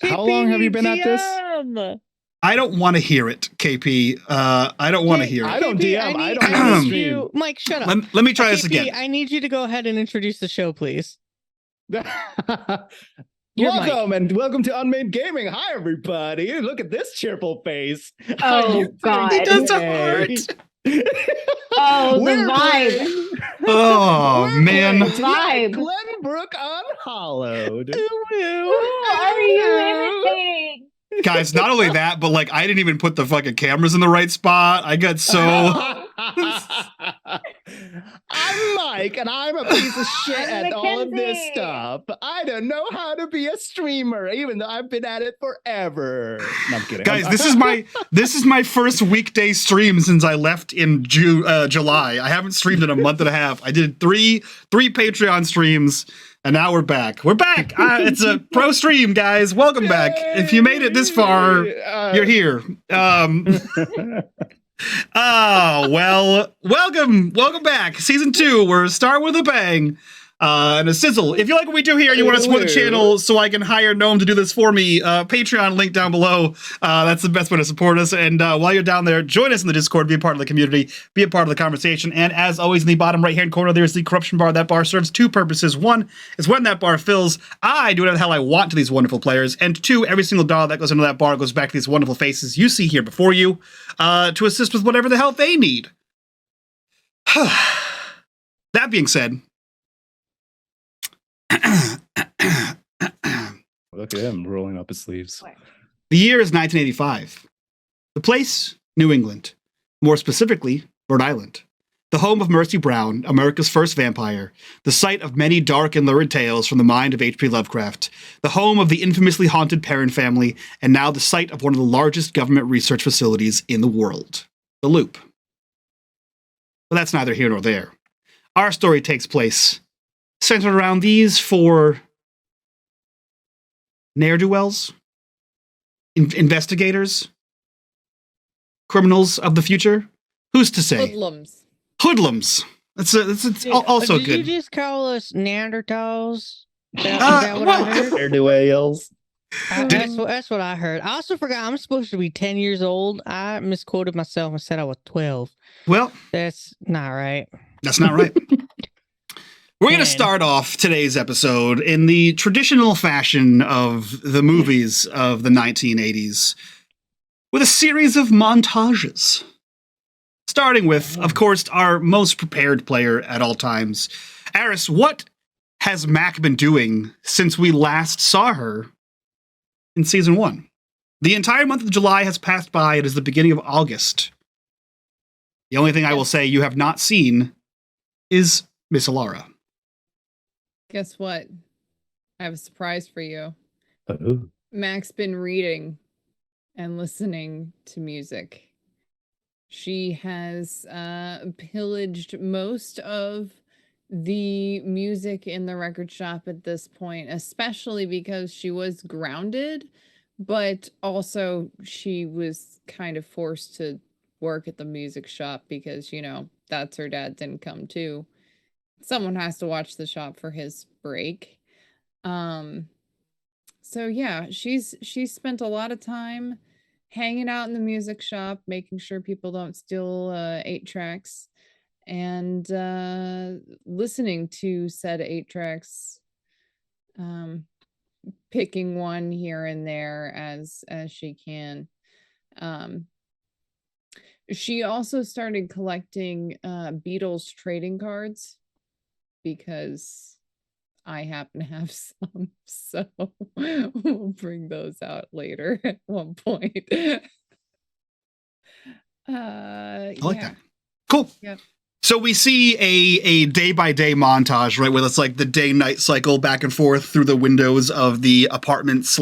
How long have you been at this? I don't want to hear it, KP. I don't want to hear it. I don't DM. I don't I need stream. you, Mike, shut up. Let me try this KP, again. I need you to go ahead and introduce the show, please. Welcome to UnMadeGaming. Hi, everybody. Look at this cheerful face. Oh, God. He does a heart. Oh, the vibe. Oh, man. Vibe. Glenbrook Unhallowed. Are you imitating? Guys, not only that, but like I didn't even put the fucking cameras in the right spot. I got so I'm Mike, and I'm a piece of shit I'm at all of this Mackenzie. stuff. I don't know how to be a streamer, even though I've been at it forever. No, I'm kidding. guys, this is my first weekday stream since I left in July. I haven't streamed in a month and a half. I did three Patreon streams. And now we're back. We're back. It's a pro stream, guys. Welcome back. If you made it this far, you're here. Well, welcome back. Season 2. We're start with a bang. And a sizzle. If you like what we do here, you want to support the channel so I can hire Gnome to do this for me, Patreon link down below. That's the best way to support us. And while you're down there, join us in the Discord, be a part of the community, be a part of the conversation. And as always, in the bottom right-hand corner, there's the corruption bar. That bar serves 2 purposes. 1 is when that bar fills, I do whatever the hell I want to these wonderful players. And 2, every single dollar that goes into that bar goes back to these wonderful faces you see here before you to assist with whatever the hell they need. That being said, Look at him rolling up his sleeves. the year is 1985. The place, New England. More specifically, Rhode Island. The home of Mercy Brown, America's first vampire. The site of many dark and lurid tales from the mind of HP Lovecraft. The home of the infamously haunted Perron family, and now the site of one of the largest government research facilities in the world. The Loop. But that's neither here nor there. Our story takes place centered around these 4 ne'er-do-wells, investigators, criminals of the future. Who's to say? Hoodlums. It's also Did good. you just call us Neanderthals? Is that what I heard? Ne'er-do-wells. That's what I heard. I also forgot I'm supposed to be 10 years old. I misquoted myself and said I was 12. Well, That's not right. that's not right. We're going to Man. start off today's episode in the traditional fashion of the movies of the 1980s with a series of montages. Starting with, of course, our most prepared player at all times. Aris, what has Mac been doing since we last saw her in Season 1? The entire month of July has passed by. It is the beginning of August. The only thing I will say you have not seen is Miss Alara. Guess what? I have a surprise for you. Oh. Mac's been reading and listening to music. She has pillaged most of the music in the record shop at this point, especially because she was grounded, but also she was kind of forced to work at the music shop because, you know, that's her dad's income too. Someone has to watch the shop for his break. So yeah, she's spent a lot of time hanging out in the music shop, making sure people don't steal 8 tracks, and listening to said 8 tracks, picking one here and there as she can. She also started collecting Beatles trading cards because I happen to have some, so we'll bring those out later at one point. I like Yeah. that. Cool. Yep. So we see a day-by-day montage, right, where it's like the day-night cycle back and forth through the windows of the apartment /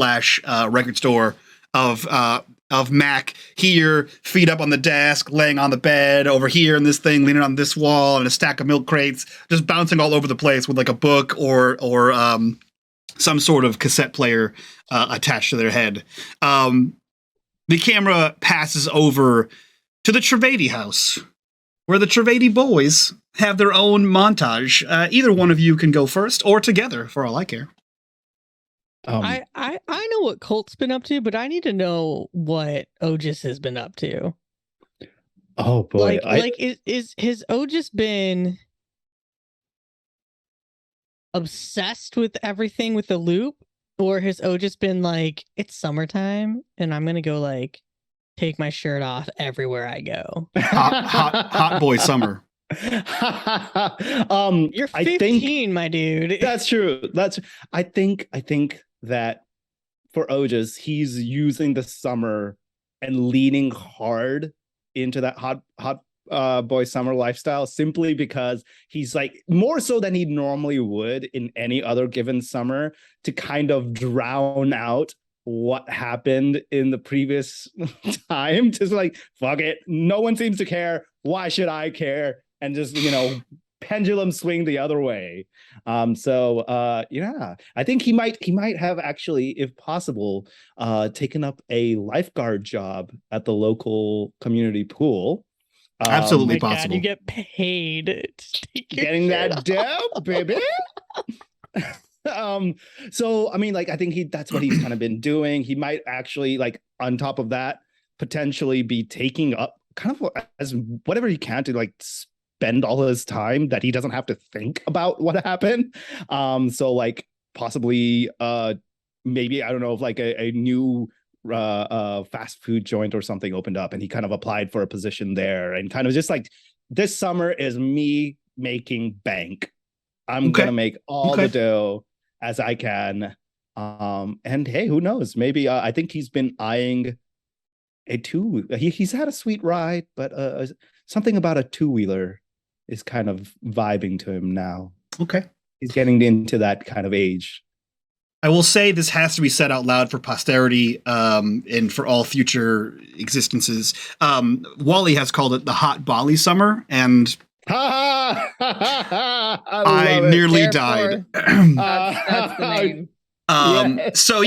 record store of Mac here, feet up on the desk, laying on the bed, over here in this thing, leaning on this wall, and a stack of milk crates, just bouncing all over the place with like a book or some sort of cassette player attached to their head. The camera passes over to the Trivedi house, where the Trivedi boys have their own montage. Either one of you can go first, or together, for all I care. I know what Colt's been up to, but I need to know what Otis has been up to. Oh boy. Has Otis been obsessed with everything with the loop, or has Otis been like, it's summertime and I'm gonna go like take my shirt off everywhere I go? Hot boy summer. You're 15, my dude. That's true. I think that for Otis, he's using the summer and leaning hard into that hot boy summer lifestyle, simply because he's like, more so than he normally would in any other given summer, to kind of drown out what happened in the previous time. Just like, fuck it, no one seems to care, why should I care? And just, pendulum swing the other way. Yeah, I think he might have actually, if possible, taken up a lifeguard job at the local community pool. Absolutely God, possible. you get paid to take your Getting shirt that off. dough, baby. So I mean, like, I think that's what he's kind of been doing. He might actually, like, on top of that, potentially be taking up kind of as whatever he can to, like, spend all his time that he doesn't have to think about what happened. So like possibly maybe, I don't know, if like a new fast food joint or something opened up and he kind of applied for a position there, and kind of just like, this summer is me making bank. I'm gonna make all the dough as I can. And hey, who knows? Maybe I think he's been eyeing a he's had a sweet ride, but something about a two-wheeler is kind of vibing to him now. Okay. He's getting into that kind of age. I will say this has to be said out loud for posterity, and for all future existences. Wally has called it the hot Bali summer, and I nearly died. That's the name. So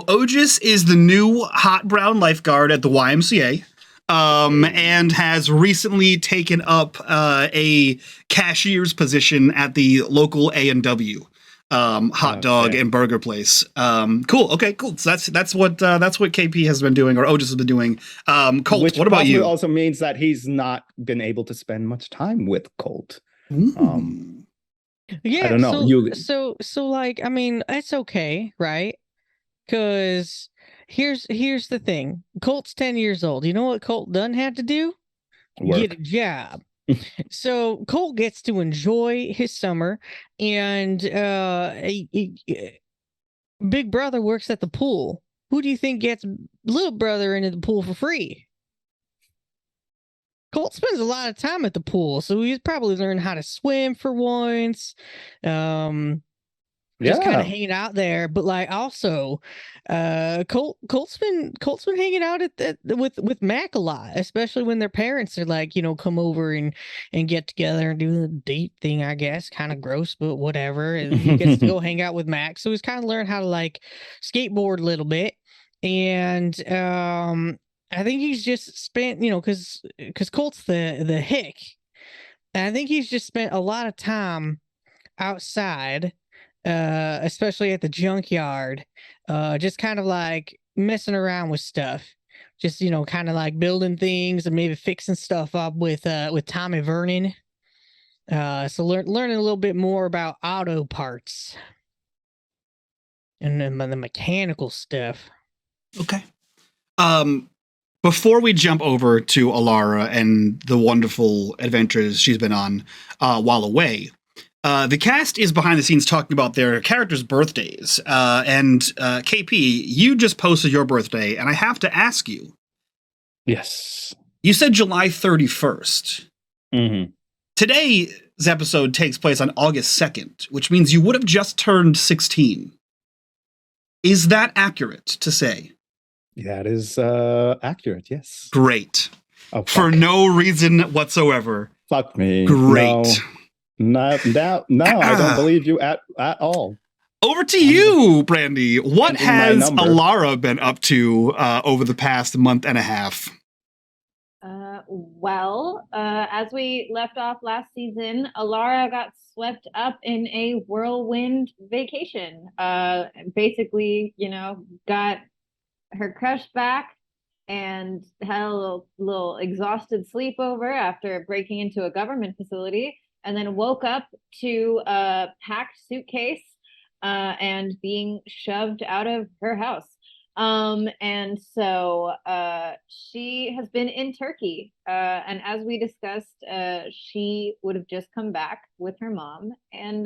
Otis is the new hot brown lifeguard at the YMCA, and has recently taken up a cashier's position at the local A&W hot dog and burger place. Cool. Okay, cool. So that's what KP has been doing, or Otis has been doing. Colt, which what about you? Also means that he's not been able to spend much time with Colt. Yeah, I don't know. So like, I mean, it's okay, right? Because here's the thing. Colt's 10 years old. You know what Colt doesn't have to do? Work. Get a job. So Colt gets to enjoy his summer, and big brother works at the pool. Who do you think gets little brother into the pool for free? Colt spends a lot of time at the pool, so he's probably learned how to swim for once. Just kind of hanging out there, but like also, Colt's been hanging out with Mac a lot, especially when their parents are like, come over and get together and do the date thing. I guess kind of gross, but whatever. And he gets to go hang out with Mac, so he's kind of learned how to like skateboard a little bit. And I think he's just spent, because Colt's the hick. And I think he's just spent a lot of time outside, especially at the junkyard, just kind of like messing around with stuff. Just, kind of like building things and maybe fixing stuff up with Tommy Vernon. So learning a little bit more about auto parts and then the mechanical stuff. Okay. Before we jump over to Alara and the wonderful adventures she's been on while away, the cast is behind the scenes talking about their characters' birthdays. And KP, you just posted your birthday, and I have to ask you. Yes. You said July 31st. Mm-hmm. Today's episode takes place on August 2nd, which means you would have just turned 16. Is that accurate to say? That is accurate, yes. Great. Oh, for no reason whatsoever. Fuck me. Great. No, I don't believe you at all. Over to you, Brandy. What has Alara been up to over the past month and a half? As we left off last season, Alara got swept up in a whirlwind vacation. Basically, got her crush back and had a little exhausted sleepover after breaking into a government facility, and then woke up to a packed suitcase and being shoved out of her house. And so she has been in Turkey. And as we discussed, she would have just come back with her mom. And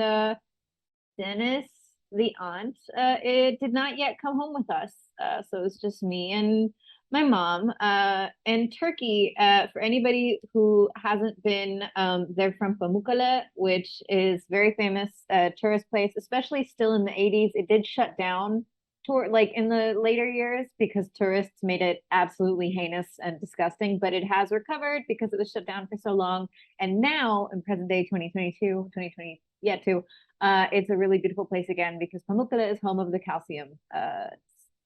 Dennis, the aunt, it did not yet come home with us. So it was just me and my mom. And Turkey, for anybody who hasn't been, they're from Pamukkale, which is very famous tourist place, especially still in the 80s. It did shut down like in the later years because tourists made it absolutely heinous and disgusting, but it has recovered because it was shut down for so long. And now in present day 2020, it's a really beautiful place again because Pamukkale is home of the calcium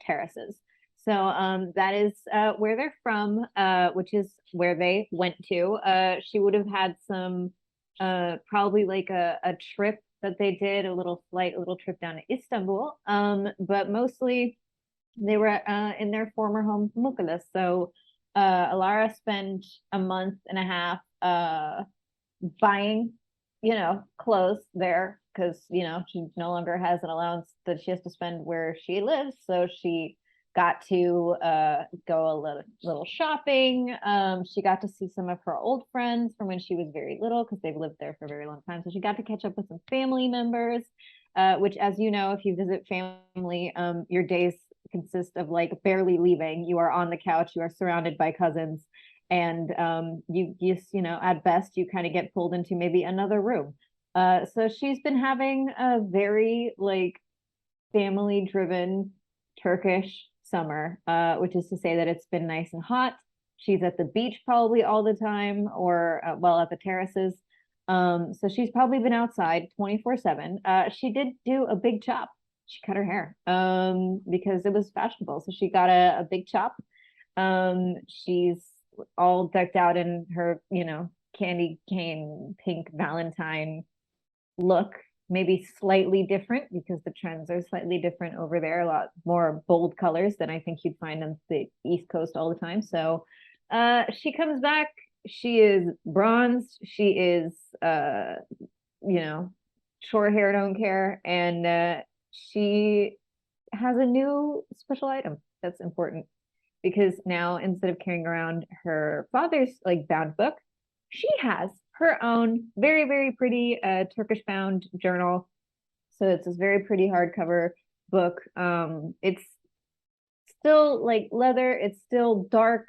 terraces. So that is where they're from, which is where they went to. She would have had some probably like a trip that they did, a little trip down to Istanbul. But mostly they were in their former home, Pamukkale. So Alara spent a month and a half buying, clothes there because, she no longer has an allowance that she has to spend where she lives. So she got to go a little shopping. She got to see some of her old friends from when she was very little because they've lived there for a very long time. So she got to catch up with some family members, which, as you know, if you visit family, your days consist of like barely leaving. You are on the couch, you are surrounded by cousins, and you at best you kind of get pulled into maybe another room. So she's been having a very like family driven Turkish summer, which is to say that it's been nice and hot. She's at the beach probably all the time, or at the terraces. So she's probably been outside 24/7. She did do a big chop. She cut her hair because it was fashionable. So she got a big chop. She's all decked out in her, candy cane pink Valentine look, maybe slightly different because the trends are slightly different over there, a lot more bold colors than I think you'd find on the East Coast all the time. So she comes back, she is bronzed, she is short hair, don't care, and she has a new special item that's important because now instead of carrying around her father's like bound book, she has her own very, very pretty Turkish bound journal. So it's this very pretty hardcover book. It's still like leather, it's still dark.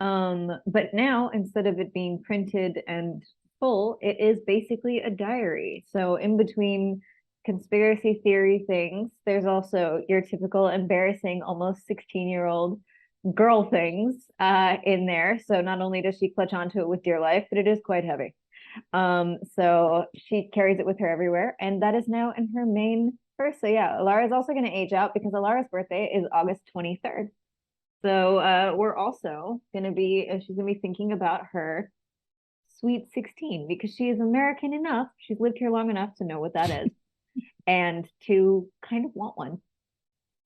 But now instead of it being printed and full, it is basically a diary. So in between conspiracy theory things, there's also your typical embarrassing, almost 16-year-old girl things in there. So not only does she clutch onto it with dear life, but it is quite heavy. So she carries it with her everywhere, and that is now in her main purse. So yeah, Alara's also going to age out because Alara's birthday is August 23rd. So we're also going to be, she's going to be thinking about her sweet 16 because she is American enough, she's lived here long enough to know what that is and to kind of want one.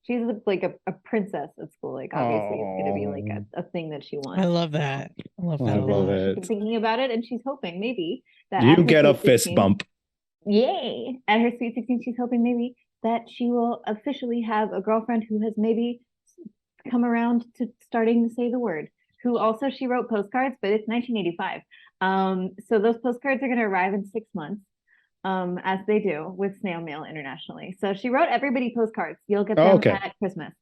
She's like a princess at school. Like obviously it's gonna be like a thing that she wants. I love that. I love that. I love it. She's been thinking about it, and she's hoping maybe that you get a fist 16, bump. Yay! At her sweet 16, she's hoping maybe that she will officially have a girlfriend who has maybe come around to starting to say the word. Who also she wrote postcards, but it's 1985. So those postcards are gonna arrive in 6 months. As they do with snail mail internationally. So she wrote everybody postcards. You'll get them at Christmas.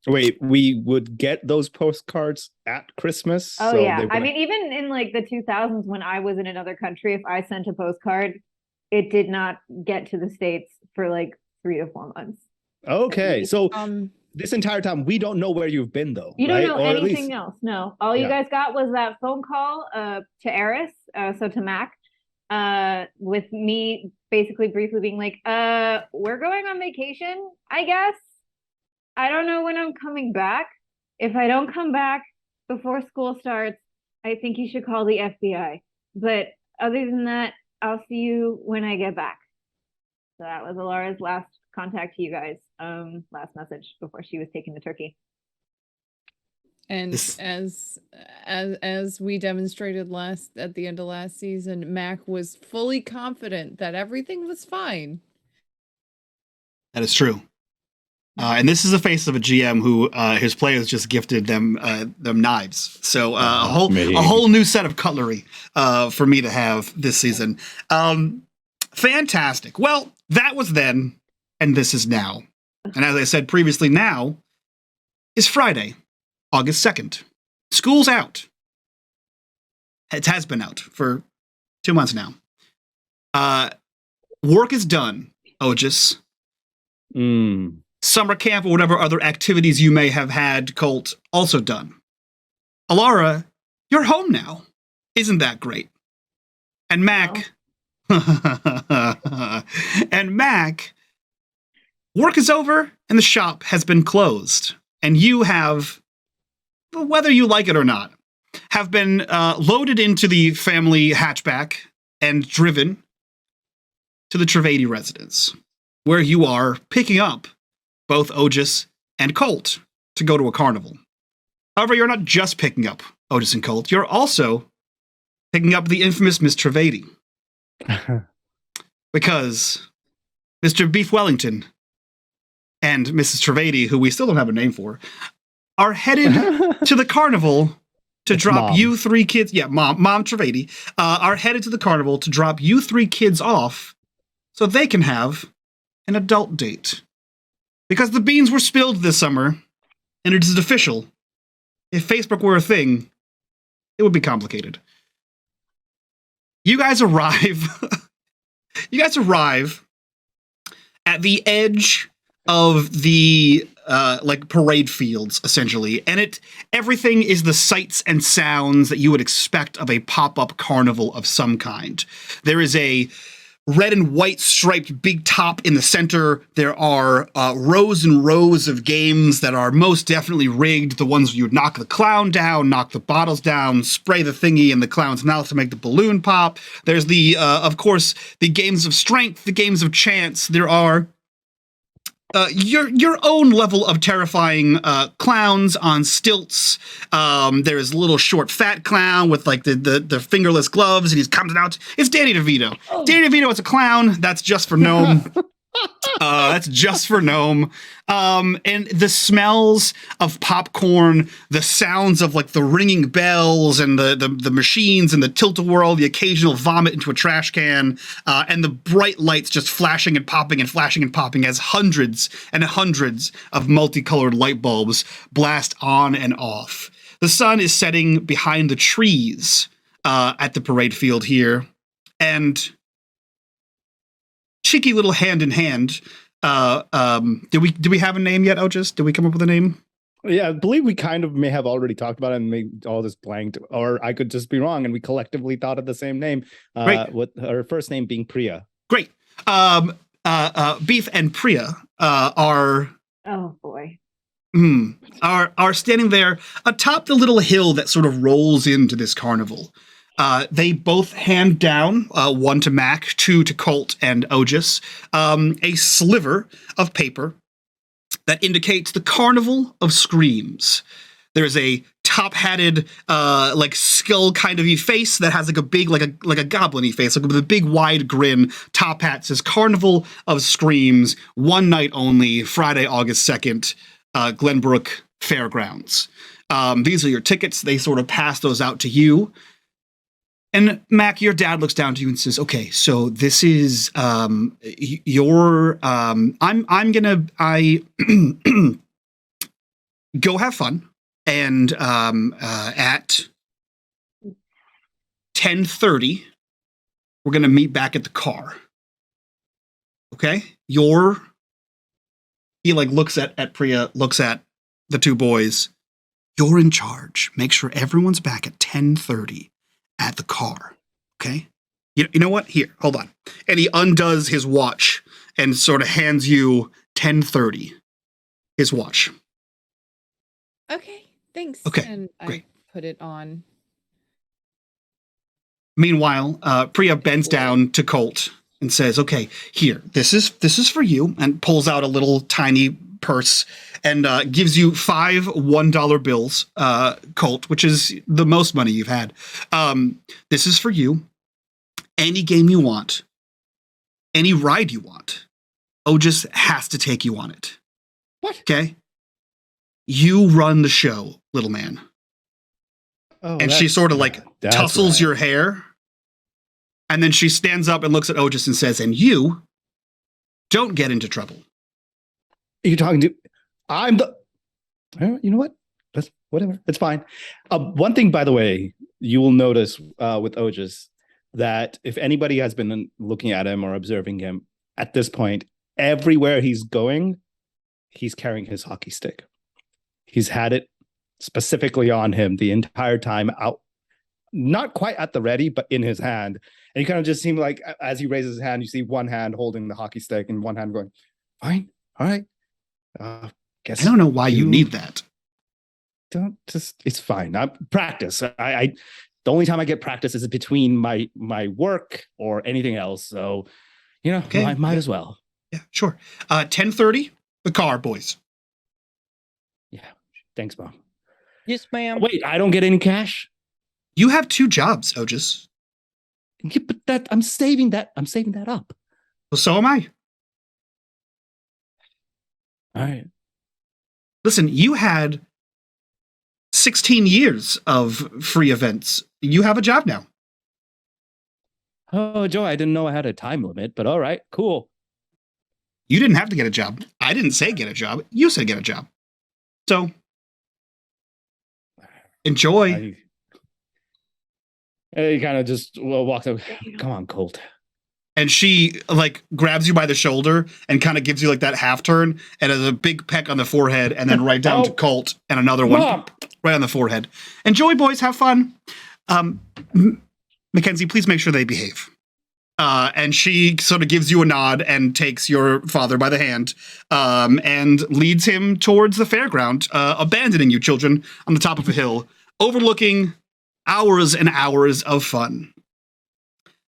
Wait, we would get those postcards at Christmas? Oh, so yeah. I mean, even in like the 2000s when I was in another country, if I sent a postcard, it did not get to the States for like 3 to 4 months. Okay. So this entire time, we don't know where you've been though. You don't know anything else. No. All you guys got was that phone call to Eris, so to Mac. With me basically briefly being like, we're going on vacation, I guess. I don't know when I'm coming back. If I don't come back before school starts, I think you should call the FBI. But other than that, I'll see you when I get back. So that was Alara's last contact to you guys, last message before she was taking the turkey. And as we demonstrated at the end of last season, Mac was fully confident that everything was fine. That is true. And this is the face of a GM who his players just gifted them knives. So a whole new set of cutlery for me to have this season. Fantastic. Well, that was then, and this is now. And as I said previously, now is Friday, August 2nd. School's out. It has been out for 2 months now. Work is done, Otis. Summer camp or whatever other activities you may have had, Colt, also done. Alara, you're home now. Isn't that great? And Mac... and Mac, work is over and the shop has been closed. And you have, whether you like it or not, have been loaded into the family hatchback and driven to the Trevady residence, where you are picking up both Otis and Colt to go to a carnival. However, you're not just picking up Otis and Colt, you're also picking up the infamous Miss Trevady. Because Mr. Beef Wellington and Mrs. Trevady, who we still don't have a name for, are headed to the carnival to drop Mom. you three kids. Yeah, Mom Trevady are headed to the carnival to drop you three kids off so they can have an adult date. Because the beans were spilled this summer, and it is official. If Facebook were a thing, it would be complicated. You guys arrive. You guys arrive at the edge of the parade fields, essentially, and everything is the sights and sounds that you would expect of a pop-up carnival of some kind. There is a red and white striped big top in the center. There are rows and rows of games that are most definitely rigged. The ones where you would knock the clown down, knock the bottles down, spray the thingy in the clown's mouth to make the balloon pop. There's of course, the games of strength, the games of chance. There are your own level of terrifying clowns on stilts. There is a little short fat clown with like the fingerless gloves, and he's coming out. It's Danny DeVito. Oh. Danny DeVito is a clown. That's just for Gnome. That's just for Gnome. And the smells of popcorn, the sounds of like the ringing bells and the machines and the tilt-a-whirl, the occasional vomit into a trash can, and the bright lights just flashing and popping and flashing and popping as hundreds and hundreds of multicolored light bulbs blast on and off. The sun is setting behind the trees at the parade field here, and cheeky little hand in hand. Do we have a name yet, Otis? Did we come up with a name? Yeah, I believe we kind of may have already talked about it and made all this blanked, or I could just be wrong and we collectively thought of the same name. With her first name being Priya. Great. Beef and Priya are. Oh boy. Are standing there atop the little hill that sort of rolls into this carnival. They both hand down, one to Mac, two to Colt and Otis, a sliver of paper that indicates the Carnival of Screams. There's a top-hatted, skull kind of face that has like a big, like a goblin-y face, like with a big wide grin. Top hat says Carnival of Screams, one night only, Friday, August 2nd, Glenbrook Fairgrounds. These are your tickets. They sort of pass those out to you. And Mac, your dad looks down to you and says, "Okay, so this is your. I'm gonna go have fun, and at 10:30, we're gonna meet back at the car. Okay, he like looks at Priya, looks at the two boys. You're in charge. Make sure everyone's back at 10:30." At the car, okay? You know what? Here, hold on. And he undoes his watch and sort of hands you 10:30, his watch. Okay, thanks. Okay, and great. put it on. Meanwhile, Priya bends down to Colt and says, "Okay, here, this is for you," and pulls out a little tiny purse and gives you 5 $1 bills, Colt, which is the most money you've had. This is for you. Any game you want, any ride you want, Otis has to take you on it. What? Okay? You run the show, little man. Oh, And she sort of like that's tussles right. your hair. And then she stands up and looks at Otis and says, "And you don't get into trouble." You're talking to. I'm the. You know what? That's whatever. It's fine. One thing, by the way, you will notice with Otis that if anybody has been looking at him or observing him at this point, everywhere he's going, he's carrying his hockey stick. He's had it specifically on him the entire time, out, not quite at the ready, but in his hand. And you kind of just seem like as he raises his hand, you see one hand holding the hockey stick and one hand going, "Fine, all right. Guess I don't know why you need that. Don't just. It's fine. Practice. I the only time I get practice is between my work or anything else. So, Okay. I might as well. Yeah, sure. 10:30, the car, boys. Yeah. Thanks, Mom. Yes, ma'am. Wait, I don't get any cash. You have 2 jobs, Otis. Yeah, but I'm saving that. I'm saving that up. Well, so am I. All right. Listen, you had 16 years of free events. You have a job now. Oh, Joe, I didn't know I had a time limit, but all right, cool. You didn't have to get a job. I didn't say get a job. You said get a job. So, enjoy. He kind of just walks up. Come on, Colt. And she like grabs you by the shoulder and kind of gives you like that half turn and has a big peck on the forehead and then right down to Colt and another one Mom. right on the forehead. Enjoy, boys. Have fun. Mackenzie, please make sure they behave. And she sort of gives you a nod and takes your father by the hand and leads him towards the fairground, abandoning you children on the top of a hill, overlooking hours and hours of fun.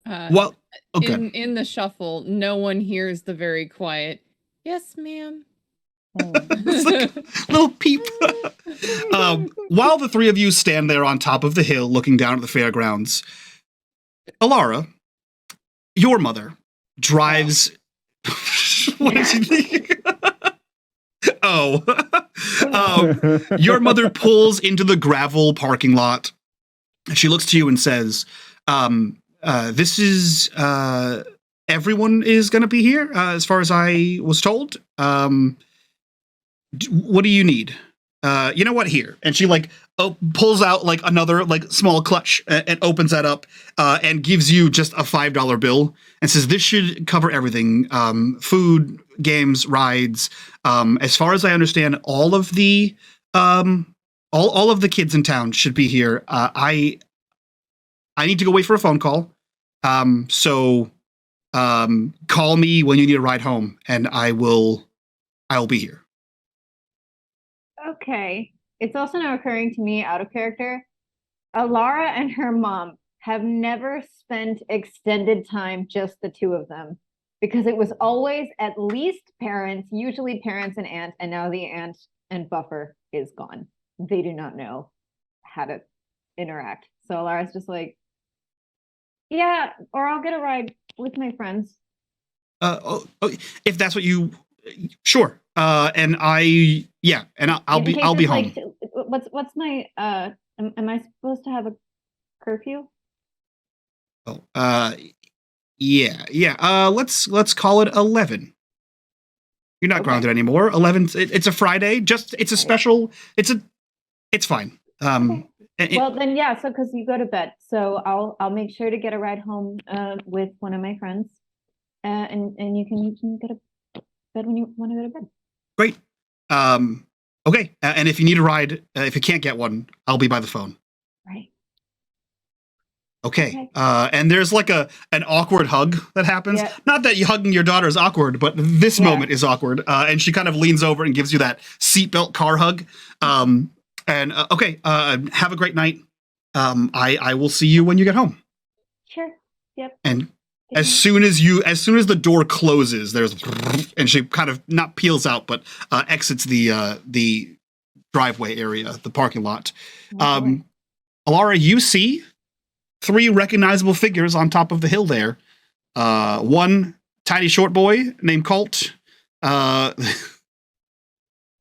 Well, okay. In the shuffle, no one hears the very quiet, "Yes, ma'am." It's like a little peep. While the 3 of you stand there on top of the hill looking down at the fairgrounds, Alara, your mother, drives... What did you think? Your mother pulls into the gravel parking lot. She looks to you and says, "This is... everyone is going to be here, as far as I was told. What do you need? You know what? Here." And she like pulls out like another like small clutch and opens that up and gives you just a $5 bill and says, "This should cover everything. Food, games, rides. As far as I understand, all of the all of the kids in town should be here. I need to go wait for a phone call. So call me when you need a ride home, and I will be here." Okay. It's also now occurring to me out of character. Alara and her mom have never spent extended time, just the 2 of them, because it was always at least parents, usually parents and aunt, and now the aunt and buffer is gone. They do not know how to interact. So Alara's just like, "Yeah, or I'll get a ride with my friends." If that's what you, sure. And I'll be home. Like, what's my am I supposed to have a curfew? Yeah. Let's call it 11. You're not grounded anymore. 11. It's a Friday. It's a special. It's fine. Well, then, yeah. So, because you go to bed, so I'll make sure to get a ride home with one of my friends, and you can go to bed when you want to go to bed. Great. Okay. And if you need a ride, if you can't get one, I'll be by the phone. Right. Okay. And there's like an awkward hug that happens. Yeah. Not that you hugging your daughter is awkward, but this moment is awkward. And she kind of leans over and gives you that seatbelt car hug. And okay, have a great night. I will see you when you get home. Sure. Yep. And as soon as the door closes, there's and she kind of not peels out, but exits the driveway area, the parking lot. Alara, you see 3 recognizable figures on top of the hill there. One tiny short boy named Colt. I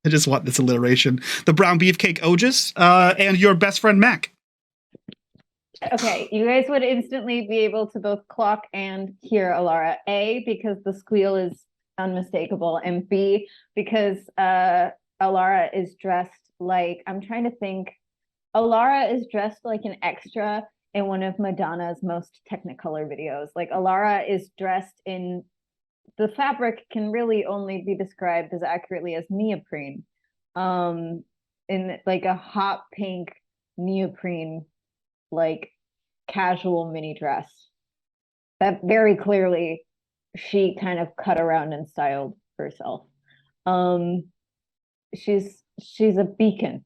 just want this alliteration. The brown beefcake Otis, and your best friend Mac. Okay, you guys would instantly be able to both clock and hear Alara. A, because the squeal is unmistakable, and B, because Alara is dressed like, I'm trying to think, Alara is dressed like an extra in one of Madonna's most Technicolor videos. Like, Alara is dressed in, the fabric can really only be described as accurately as neoprene, in like a hot pink neoprene, like casual mini dress that very clearly she kind of cut around and styled herself. She's a beacon,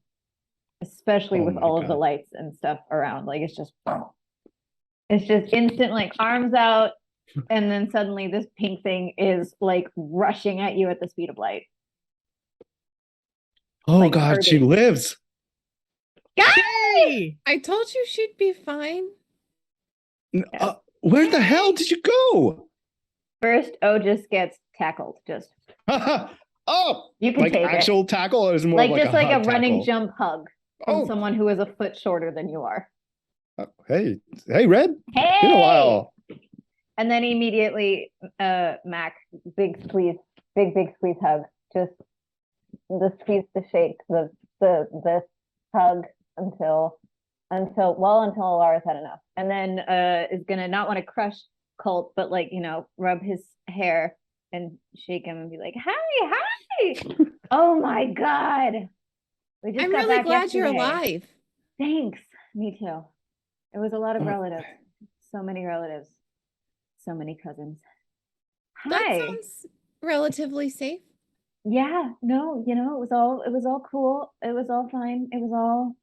especially with all of the lights and stuff around. Like it's just instant, like arms out, and then suddenly this pink thing is like rushing at you at the speed of light. Oh Like, God, she hurting. lives. Yay! I told you she'd be fine. Where the hell did you go? First, just gets tackled. Just oh, you can like take actual it. tackle, or is it more Like like just like a hug running tackle? jump hug from someone who is a foot shorter than you are. Hey, Red. Hey! Been a while. And then immediately, Mac, big squeeze hug. Just the squeeze, the shake, the hug until Alara's had enough. And then is gonna not want to crush Colt, but like, rub his hair and shake him and be like, hi. Oh my God. We just I'm got really back glad you're yesterday. alive. Thanks. Me too. It was a lot of relatives. So many relatives. So many cousins. That Hi. sounds relatively safe. Yeah, no, it was all cool. It was all fine. It was all,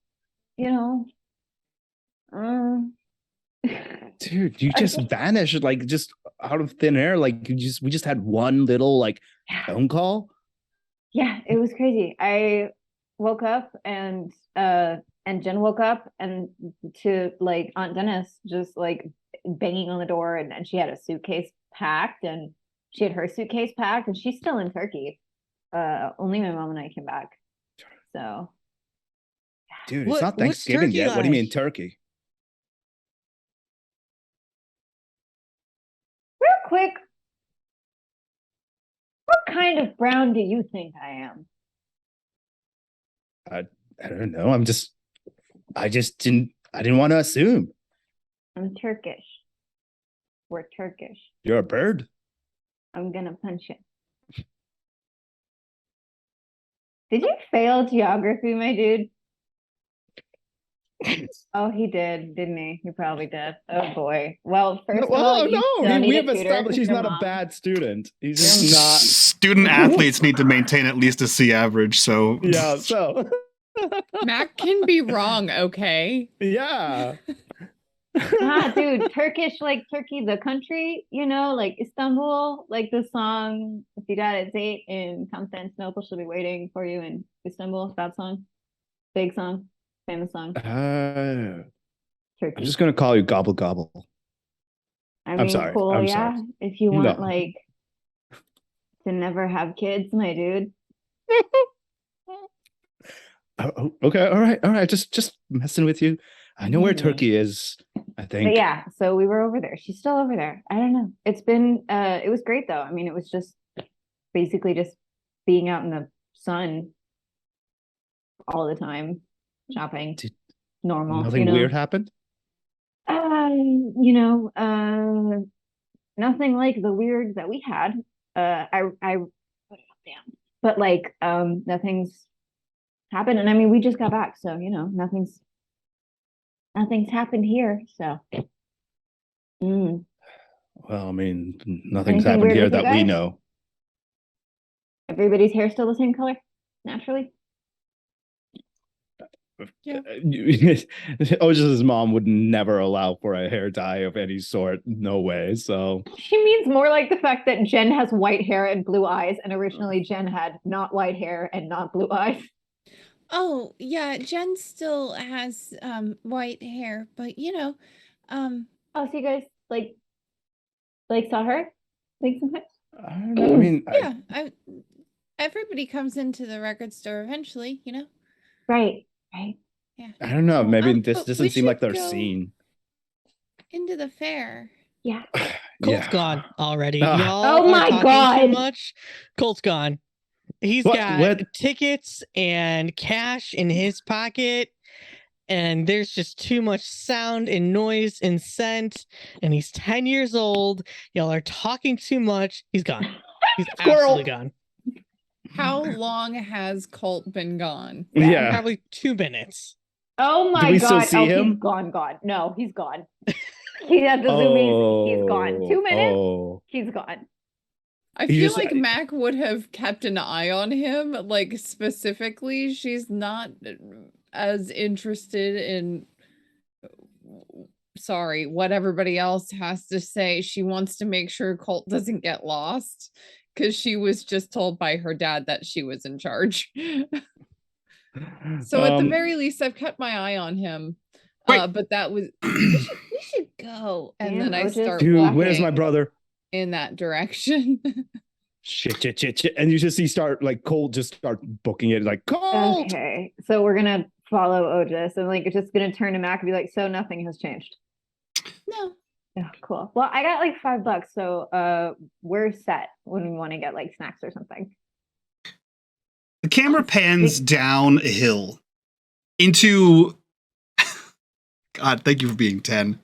Dude, you just vanished like just out of thin air. Like we just had one little like phone call. Yeah, it was crazy. I woke up and Jen woke up and to like Aunt Dennis just like banging on the door, and she had a suitcase packed, and she had her suitcase packed, and she's still in Turkey. Only my mom and I came back. So dude, it's not Thanksgiving turkey yet. like? What do you mean turkey? real quick, what kind of brown do you think I am? I don't know. I didn't want to assume. I'm Turkish. We're Turkish. You're a bird. I'm gonna punch you. Did you fail geography, my dude? Oh, he did, didn't he? He probably did. Oh boy. Well, first of all, you still need we a have tutor established 'cause he's your not a mom- bad student. He's just not. Student athletes need to maintain at least a C average. So Yeah. So. Mac can be wrong, okay? Yeah. Dude, Turkish, like Turkey, the country, like Istanbul, like the song, if you got a date in Constantinople, she'll be waiting for you in Istanbul. That song, big song, famous song. I'm Turkey. just gonna call you Gobble Gobble. I mean, sorry. cool, I'm yeah. sorry. If you want, No. like, to never have kids, my dude. Okay. All right. Just messing with you. I know where Turkey is. I think. But yeah, so we were over there. She's still over there. I don't know. It's been it was great though. I mean, it was just basically just being out in the sun all the time, shopping. Normal. Nothing weird happened? Nothing like the weird that we had. But like nothing's happened. And I mean, we just got back, so nothing's happened here. So Well, I mean, nothing's Anything happened weird here with you that we guys? know. everybody's hair still the same color, naturally. Yeah. Oja's mom would never allow for a hair dye of any sort. No way. So She means more like the fact that Jen has white hair and blue eyes, and originally Jen had not white hair and not blue eyes. Oh, yeah, Jen still has white hair, but Oh, so you guys like saw her? Like sometimes? I don't know. I mean, yeah, everybody comes into the record store eventually, Right. I don't know. Maybe this but doesn't we seem like should they're go seen. into the fair. Yeah. Colt's gone already. Ah. Y'all Oh are my talking God. too much. Colt's gone. He's got What? tickets and cash in his pocket, and there's just too much sound and noise and scent. And he's 10 years old. Y'all are talking too much. He's gone. He's absolutely gone. How long has Colt been gone? Yeah. Probably 2 minutes. Oh my we still God. see him? He's gone. No, he's gone. He had the zoomies. He's gone. 2 minutes. Oh. He's gone. I You feel just- like Mac would have kept an eye on him. Like, specifically, she's not as interested in, sorry, what everybody else has to say. She wants to make sure Colt doesn't get lost because she was just told by her dad that she was in charge. So at the very least, I've kept my eye on him. But that was, we should go. And Damn, then I Otis. start Dude, walking where's my brother? in that direction. Shit. And you just see Cole just start booking it like, Colt! Okay. So we're gonna follow Otis and just gonna turn to Mac and be like, so nothing has changed. No. Oh, cool. Well, I got like $5, so we're set when we want to get like snacks or something. The camera pans down a hill into God, thank you for being 10.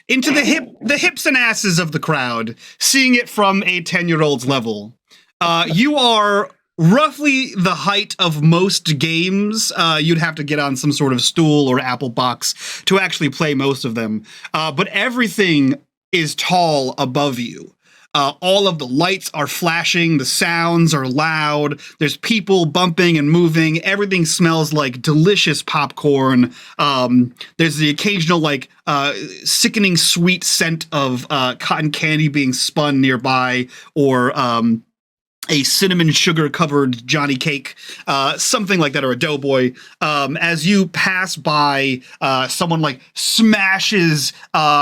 Into the hips and asses of the crowd, seeing it from a 10-year-old's level. You are roughly the height of most games. You'd have to get on some sort of stool or Apple box to actually play most of them. But everything is tall above you. All of the lights are flashing, the sounds are loud, there's people bumping and moving, everything smells like delicious popcorn. There's the occasional sickening sweet scent of cotton candy being spun nearby, or a cinnamon sugar covered Johnny cake, something like that, or a doughboy. As you pass by, someone smashes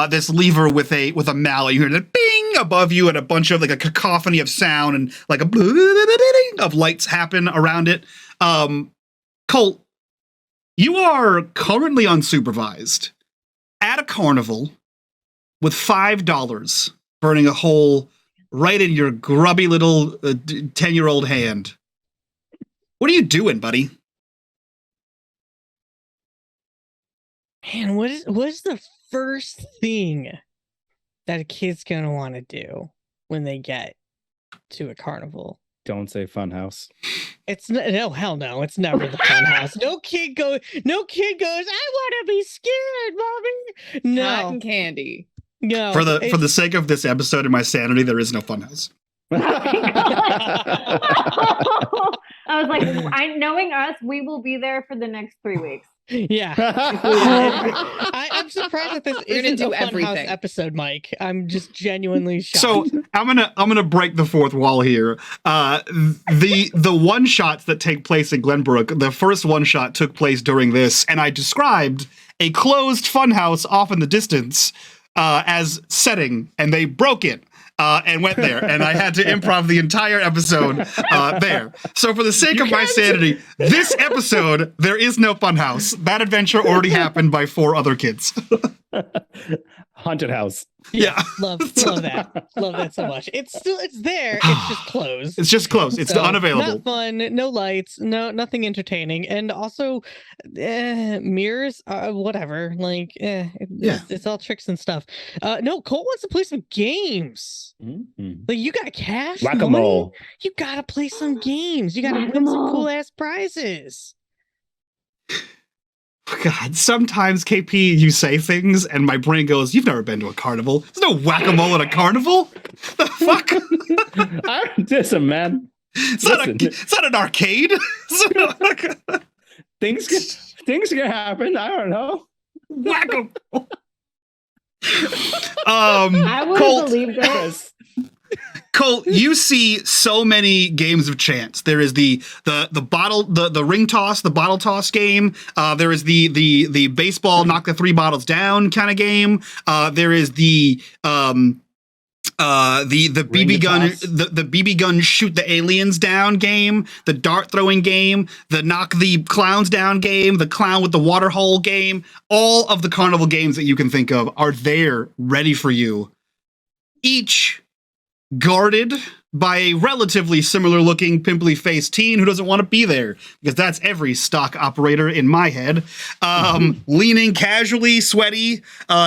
this lever with a mallet. You hear the bing above you, and a bunch of a cacophony of sound and a of lights happen around it. Colt, you are currently unsupervised at a carnival with $5 burning a hole right in your grubby little 10-year-old hand. What are you doing, buddy? Man, what is the first thing that a kid's gonna want to do when they get to a carnival? Don't say funhouse. It's no, hell no. It's never the fun house. No kid goes. I want to be scared, mommy. No, Cotton candy. no. For the sake of this episode and my sanity, there is no funhouse. I was like, knowing us, we will be there for the next 3 weeks. Yeah. I'm surprised that this We're gonna isn't do a Funhouse everything. episode, Mike. I'm just genuinely shocked. So I'm gonna break the fourth wall here. The one shots that take place in Glenbrook, the first one shot took place during this, and I described a closed funhouse off in the distance as setting, and they broke it. And went there, and I had to improv the entire episode there. So for the sake of my sanity, this episode, there is no funhouse. That adventure already happened by 4 other kids. Haunted house. Yeah. love that. Love that so much. It's there. It's just closed. It's just closed. It's So, unavailable. Not fun. No lights. Nothing entertaining. And also, mirrors. Whatever. It's all tricks and stuff. No, Cole wants to play some games. Mm-hmm. Like, you got cash, money? Whack-a-mole. You gotta play some games. You gotta win some Whack-a-mole. cool ass prizes. God, sometimes, KP, you say things, and my brain goes, you've never been to a carnival. There's no whack-a-mole at a carnival. The fuck? Listen, man. It's not an arcade. Things things can happen. I don't know. Whack 'em. I would have Colt, believed it. Yes. Colt, you see so many games of chance. There is the bottle, the ring toss, the bottle toss game. There is the baseball knock the 3 bottles down kind of game. There is the BB gun, the BB gun shoot the aliens down game, the dart throwing game, the knock the clowns down game, the clown with the water hole game. All of the carnival games that you can think of are there ready for you. Each guarded by a relatively similar looking pimply faced teen who doesn't want to be there, because that's every stock operator in my head. Leaning casually, sweaty,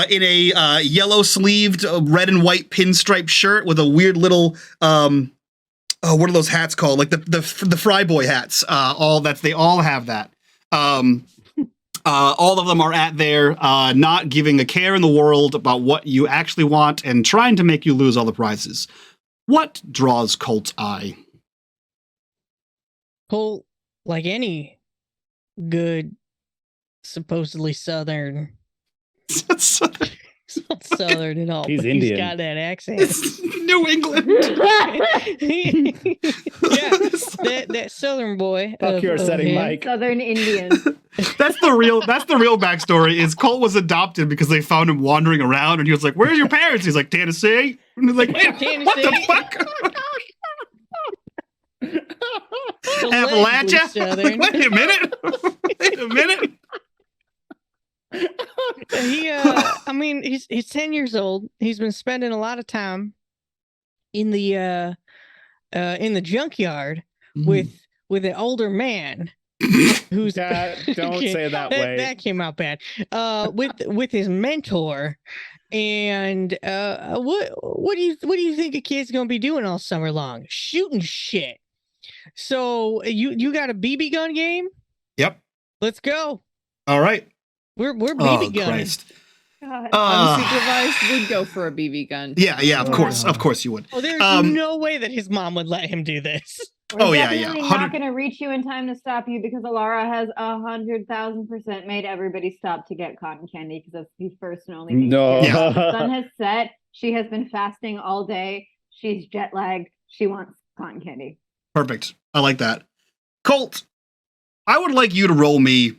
in a yellow sleeved red and white pinstripe shirt with a weird little what are those hats called? Like the fry boy hats. They all have that. All of them are at there, not giving a care in the world about what you actually want and trying to make you lose all the prizes. What draws Colt's eye? Colt, like any good, supposedly Southern, Southern and all, He's but Indian. he's got that accent. It's New England. Yeah, that Southern boy. Fuck your setting, him. Mike. Southern Indian. That's the real backstory. Is Colt was adopted because they found him wandering around, and he was like, "Where's your parents?" He's like, "Tennessee." And he's like, "Wait, what the fuck?" Allegedly Appalachia. Southern. Wait a minute. Wait a minute. I mean, he's 10 years old. He's been spending a lot of time in the junkyard with an older man who's Don't say that way. That came out bad. With his mentor. And what do you think a kid's gonna be doing all summer long? Shooting shit. So you got a BB gun game? Yep. Let's go. All right. We're BB gunning. Christ. God. Unsupervised would go for a BB gun. Yeah, of course you would. Oh, there's no way that his mom would let him do this. We're yeah. definitely 100 not going to reach you in time to stop you because Alara has 100,000% made everybody stop to get cotton candy because that's the first and only thing. No. she cares about. The sun has set. She has been fasting all day. She's jet lagged. She wants cotton candy. Perfect. I like that. Colt, I would like you to roll me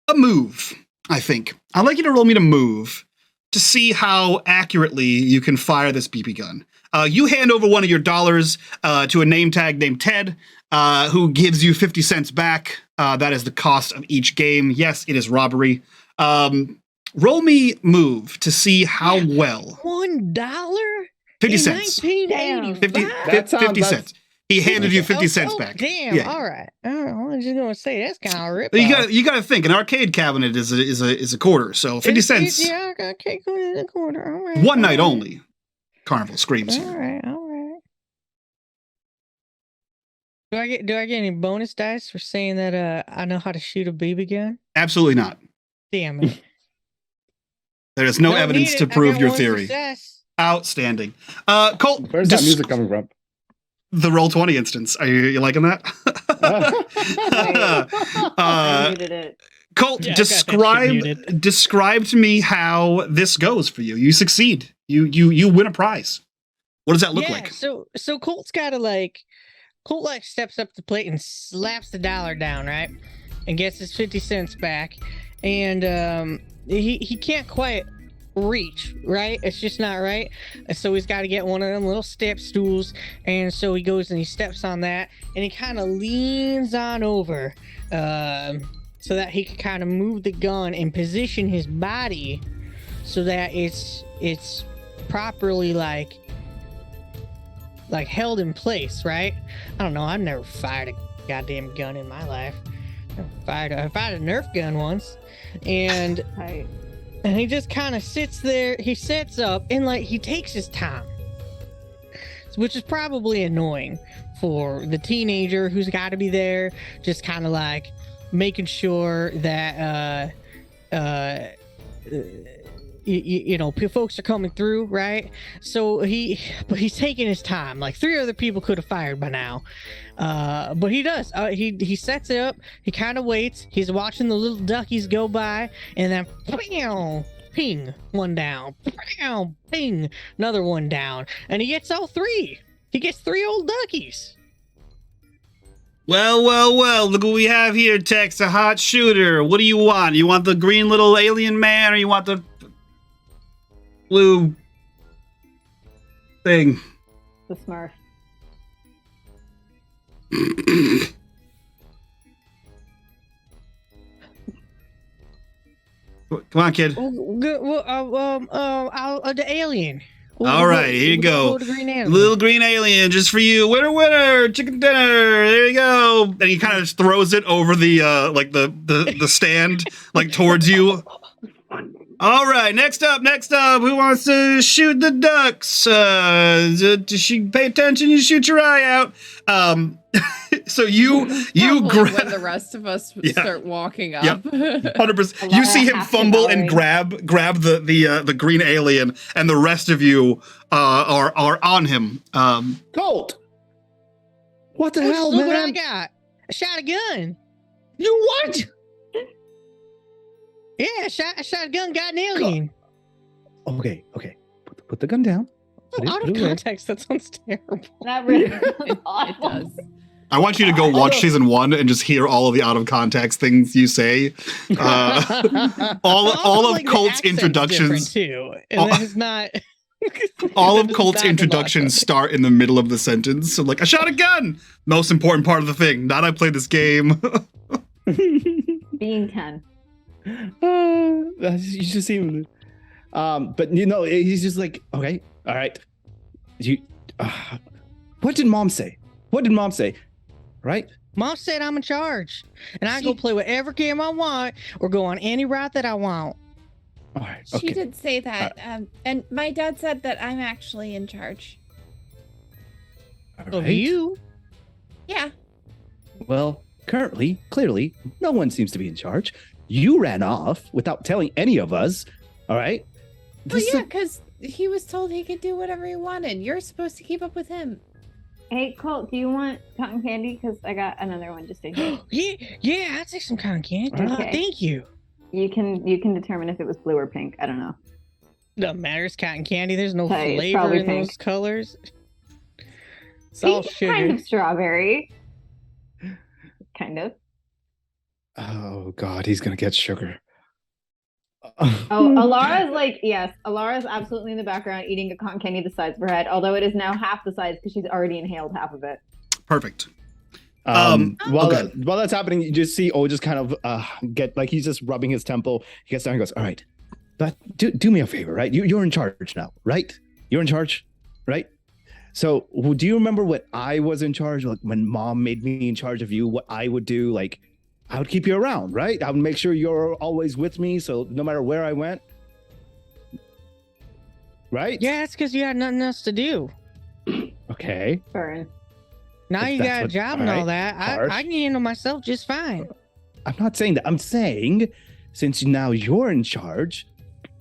a move, I think. I'd like you to roll me to move to see how accurately you can fire this BB gun. You hand over one of your dollars to a name tag named Ted, who gives you 50 cents back. That is the cost of each game. Yes, it is robbery. Roll me move to see how well. $1? 50 cents. 1985? 50 cents. He handed you 50 cents back. Damn. Yeah. All right. I was just gonna say that's kind of rip. You got to think an arcade cabinet is a quarter, so 50 cents. Yeah, I got cake in the corner. All right. One night all right. only. Carnival screams. All right. Do I get any bonus dice for saying that I know how to shoot a BB gun? Absolutely not. Damn it. There is no Don't evidence need to it. I prove got your one theory. success. Outstanding. Colt, Where's that music coming from? the Roll20 instance. Are you liking that? I muted it. Colt, Yeah, I got that shit muted. describe to me how this goes for you. You succeed. You win a prize. What does that look like? So Colt's gotta Colt steps up to the plate and slaps the dollar down, right? And gets his 50 cents back. And he can't quite reach, right? It's just not right. So he's got to get one of them little step stools. And so he goes and he steps on that and he kind of leans on over so that he can kind of move the gun and position his body so that it's properly like held in place, right? I don't know. I've never fired a goddamn gun in my life. I fired a Nerf gun once, and Right. and he just kind of sits there. He sets up and he takes his time, which is probably annoying for the teenager who's got to be there, just kind of folks are coming through, right? So he's taking his time. Like 3 other people could have fired by now, but he does. He sets it up. He kind of waits. He's watching the little duckies go by, and then ping, one down. Ping, another one down, and he gets all 3. He gets 3 old duckies. Well, look what we have here, Tex, a hot shooter. What do you want? You want the green little alien man, or you want the blue thing? The Smurf. Come on, kid. The alien. All right, here you go. Little green alien, just for you. Winner, chicken dinner. There you go. And he kind of just throws it over the the stand, like towards you. All right, next up. Who wants to shoot the ducks? Pay attention. You shoot your eye out. So you grab when the rest of us start walking up. 100%. You see him fumble and grab the green alien, and the rest of you are on him. Colt, what the hell, Look man? what I got. I shot a gun. You what? Yeah, I shot a gun, got an alien. Okay. Put the gun down. Out of context, that sounds terrible. That really It does. I want you to go watch season 1 and just hear all of the out of context things you say. All of like, the Colt's accent's introductions. different, too, and that is not. All that of is Colt's not the introductions last start in the middle of the sentence. So like, I shot a gun. Most important part of the thing. Not I played this game. being 10. You should see him. But he's just like, okay, all right. What did Mom say? Right? Mom said I'm in charge, and I go play whatever game I want or go on any route that I want. All right. She Okay. did say that. And my dad said that I'm actually in charge. All Of right. you? Yeah. Well, clearly, no one seems to be in charge. You ran off without telling any of us. All right. Well, This is yeah, because he was told he could do whatever he wanted. You're supposed to keep up with him. Hey, Colt, do you want cotton candy? Because I got another one just in here. yeah, I'll take some cotton candy. Okay. Thank you. You can determine if it was blue or pink. I don't know. Doesn't matter. It's cotton candy. There's no Hey, it's flavor probably in pink. those colors. It's all Pink is sugar. kind of strawberry. Kind of. Oh God, he's gonna get sugar. Oh, Alara's like, yes, Alara's absolutely in the background eating a cotton candy the size of her head, although it is now half the size because she's already inhaled half of it. Perfect. While okay. while that's happening, you just see just kind of get like he's just rubbing his temple. He gets down and goes, "All right, but do me a favor, right? You're in charge now, right? You're in charge, right? So do you remember what I was in charge? Like when Mom made me in charge of you, what I would do? Like I would keep you around, right? I would make sure you're always with me, so no matter where I went, right? Yeah, that's because you had nothing else to do. Okay. Burn. Now If you that's got a what- job and all alright, that. harsh. I can handle myself just fine. I'm not saying that. I'm saying since now you're in charge,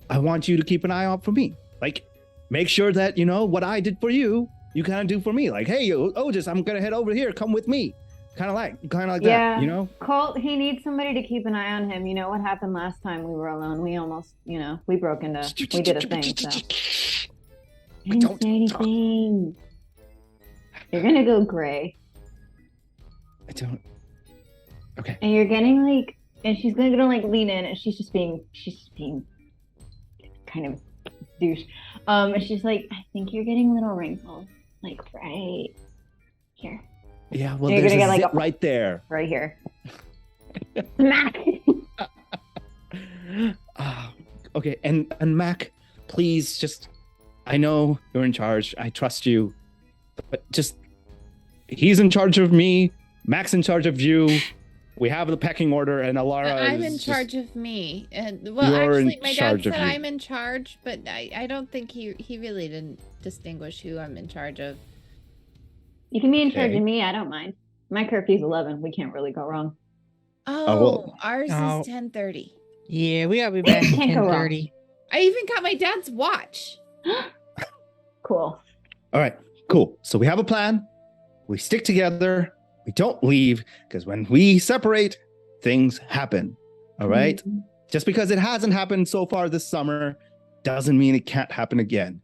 I want you to keep an eye out for me. Like, make sure that, what I did for you, you kind of do for me. Like, hey, Otis, I'm going to head over here. Come with me. Kind of like Yeah. that, Colt, he needs somebody to keep an eye on him. You know what happened last time we were alone? We almost, we broke into, we did a thing. So. I didn't say anything. You're going to go gray. I don't. Okay. And you're getting like, and she's gonna like lean in, and she's just being kind of douche. And she's like, I think you're getting little wrinkles, like right here, Yeah, well, You're there's gonna a get, like, zit a- right there. right here. Smack. Okay, and Mac, please just, I know you're in charge. I trust you, but just, he's in charge of me. Mac's in charge of you. We have the pecking order, and Alara I'm is in just- charge of me. And well, You're in actually, my dad charge of said you. I'm in charge, but I don't think he really didn't distinguish who I'm in charge of. You can be in charge Okay. of me. I don't mind. My curfew's 11. We can't really go wrong. Oh, well- ours Oh. is 10:30. Yeah, we gotta be back at Can't go wrong. 10:30. I even got my dad's watch. Cool. All right, cool. So we have a plan. We stick together. We don't leave, because when we separate, things happen. All right? Mhm. Just because it hasn't happened so far this summer doesn't mean it can't happen again.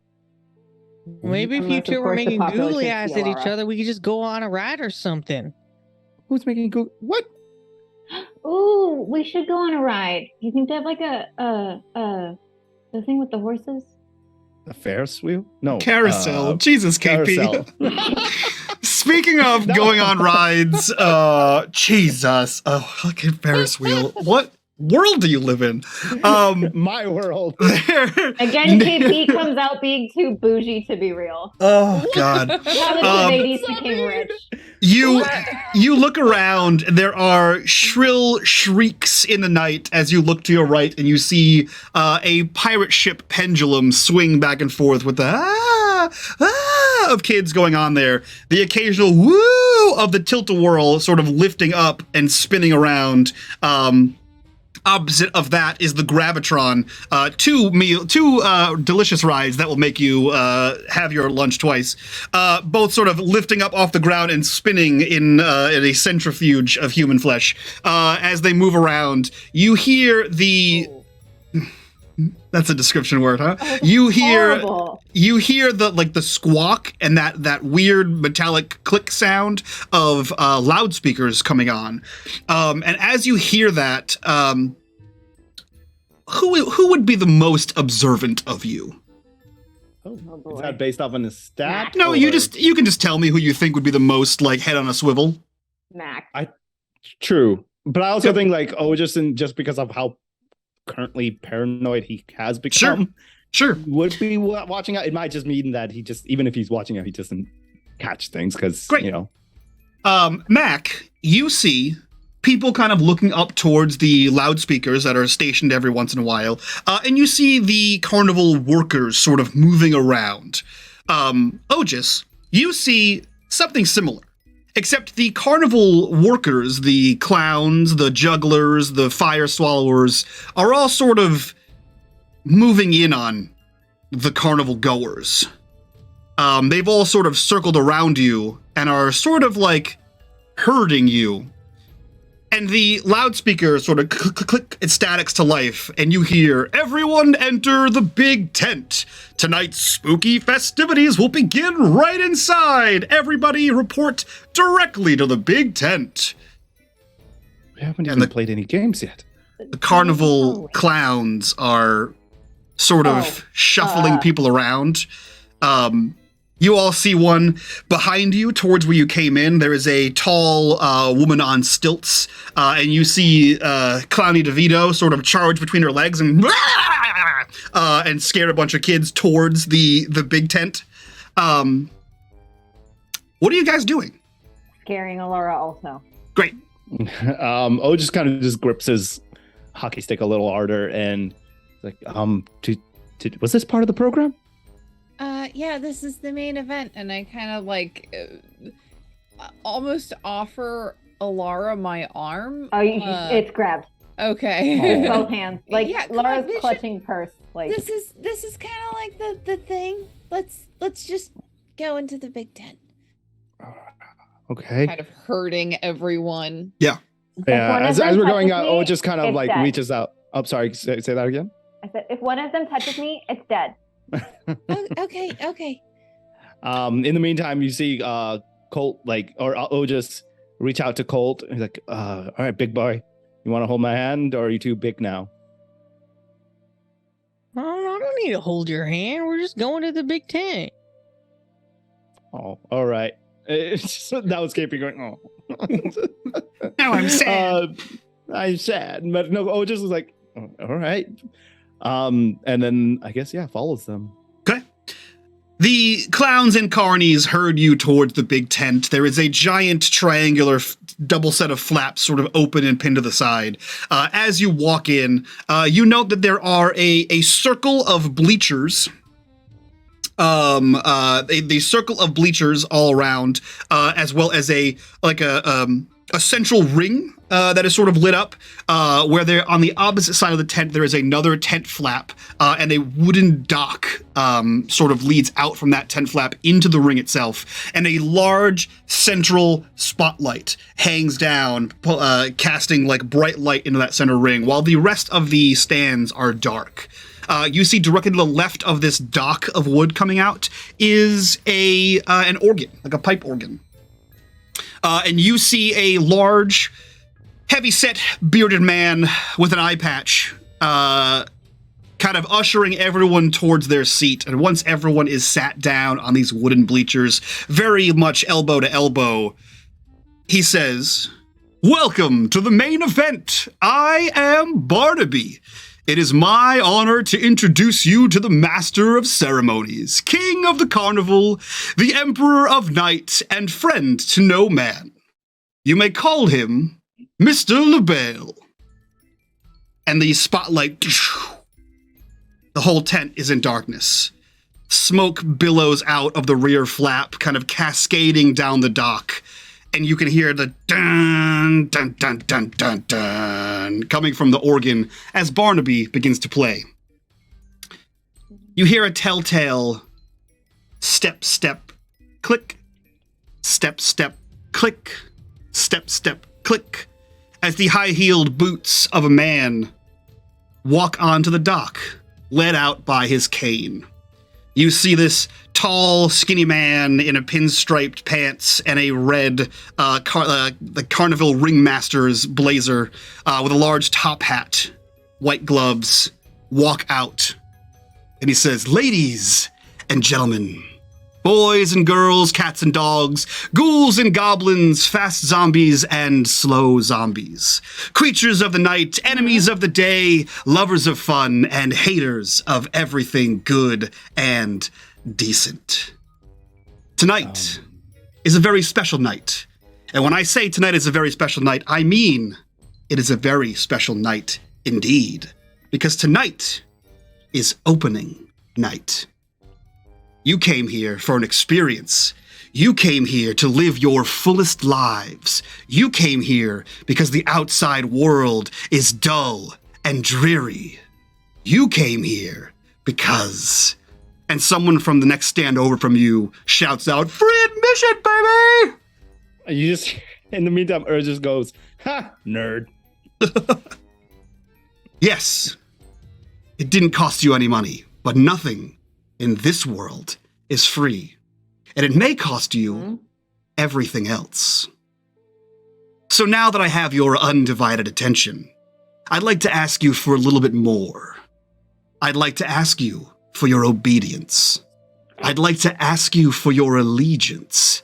Maybe if you Unless, of two were course, the making populace googly is eyes at each Laura. other, we could just go on a ride or something. Who's making go? What? Ooh, we should go on a ride. You think they have like the thing with the horses? A Ferris wheel? No. Carousel. Jesus, KP. Carousel. Speaking of No. going on rides, Jesus. Oh, look at Ferris wheel. What world do you live in? My world. Again, KP comes out being too bougie to be real. Oh God. How the Um, ladies became rich. You look around, and there are shrill shrieks in the night as you look to your right, and you see a pirate ship pendulum swing back and forth with the of kids going on there. The occasional woo of the tilt-a-whirl sort of lifting up and spinning around. Opposite of that is the Gravitron, two delicious rides that will make you have your lunch twice. Both sort of lifting up off the ground and spinning in a centrifuge of human flesh. As they move around, you hear the. That's a description word, huh? Oh, You hear horrible. the squawk and that weird metallic click sound of loudspeakers coming on. And as you hear that, who would be the most observant of you? Oh, Is boy. that based off on a stat? No, or- you can just tell me who you think would be the most like head on a swivel. Mac. True, but I also think like just because of how currently paranoid he has become, Sure. would be watching out. It might just mean that he just, even if he's watching out, he doesn't catch things because Great. you know. Mac, you see people kind of looking up towards the loudspeakers that are stationed every once in a while, and you see the carnival workers sort of moving around. Otis, you see something similar, except the carnival workers, the clowns, the jugglers, the fire swallowers, are all sort of moving in on the carnival goers. They've all sort of circled around you and are sort of like herding you. And the loudspeaker sort of click, it statics to life, and you hear, "Everyone enter the big tent. Tonight's spooky festivities will begin right inside. Everybody report directly to the big tent." We haven't And even the- played any games yet. The carnival clowns are sort of shuffling people around. You all see one behind you towards where you came in. There is a tall woman on stilts, and you see Clowny DeVito sort of charge between her legs and scare a bunch of kids towards the big tent. What are you guys doing? Scaring Alora also. Great. Just kind of just grips his hockey stick a little harder and like, was this part of the program? Yeah, this is the main event, and I kind of like almost offer Alara my arm. Oh, it's grabbed. Okay. With both hands. Like Yeah, come Laura's on, we should- clutching purse. Like This is kind of like the thing. Let's just go into the big tent. Okay. Kind of hurting everyone. Yeah. one of As them we're going touches out, me, just kind of it's like dead. reaches out. Oh, sorry. Say that again. I said, if one of them touches me, it's dead. Oh, okay. In the meantime, you see Colt just reach out to Colt. He's like, all right, big boy, you want to hold my hand, or are you too big now? I don't need to hold your hand. We're just going to the big tent. Oh, all right. It's just, that was KP going, oh. Now I'm sad. I'm sad. But no, just was like, oh, all right. And then I guess, follows them. Okay. The clowns and carnies herd you towards the big tent. There is a giant triangular double set of flaps sort of open and pinned to the side. As you walk in, you note that there are a circle of bleachers. The circle of bleachers all around, as well as a a central ring that is sort of lit up, where there on the opposite side of the tent there is another tent flap, and a wooden dock sort of leads out from that tent flap into the ring itself, and a large central spotlight hangs down, casting like bright light into that center ring, while the rest of the stands are dark. You see directly to the left of this dock of wood coming out is an organ, like a pipe organ. And you see a large, heavy-set, bearded man with an eye patch, kind of ushering everyone towards their seat. And once everyone is sat down on these wooden bleachers, very much elbow to elbow, he says, "Welcome to the main event. I am Barnaby. It is my honor to introduce you to the Master of Ceremonies, King of the Carnival, the Emperor of Night, and friend to no man. You may call him Mr. LaBelle." And the spotlight, the whole tent is in darkness. Smoke billows out of the rear flap, kind of cascading down the dock. And you can hear the dun, dun, dun, dun, dun, dun, coming from the organ as Barnaby begins to play. You hear a telltale step, step, click, step, step, click, step, step, click, as the high-heeled boots of a man walk onto the dock, led out by his cane. You see this tall, skinny man in a pinstriped pants and a red the Carnival Ringmaster's blazer with a large top hat, white gloves, walk out. And he says, "Ladies and gentlemen, boys and girls, cats and dogs, ghouls and goblins, fast zombies and slow zombies, creatures of the night, enemies of the day, lovers of fun, and haters of everything good and decent. Tonight is a very special night. And when I say tonight is a very special night, I mean it is a very special night indeed. Because tonight is opening night. You came here for an experience. You came here to live your fullest lives. You came here because the outside world is dull and dreary. You came here because... And someone from the next stand over from you shouts out, "Free admission, baby!" You just, in the meantime, Ur just goes, "Ha, nerd." Yes, it didn't cost you any money, but nothing in this world is free. And it may cost you everything else. So now that I have your undivided attention, I'd like to ask you for a little bit more. I'd like to ask you for your obedience. I'd like to ask you for your allegiance.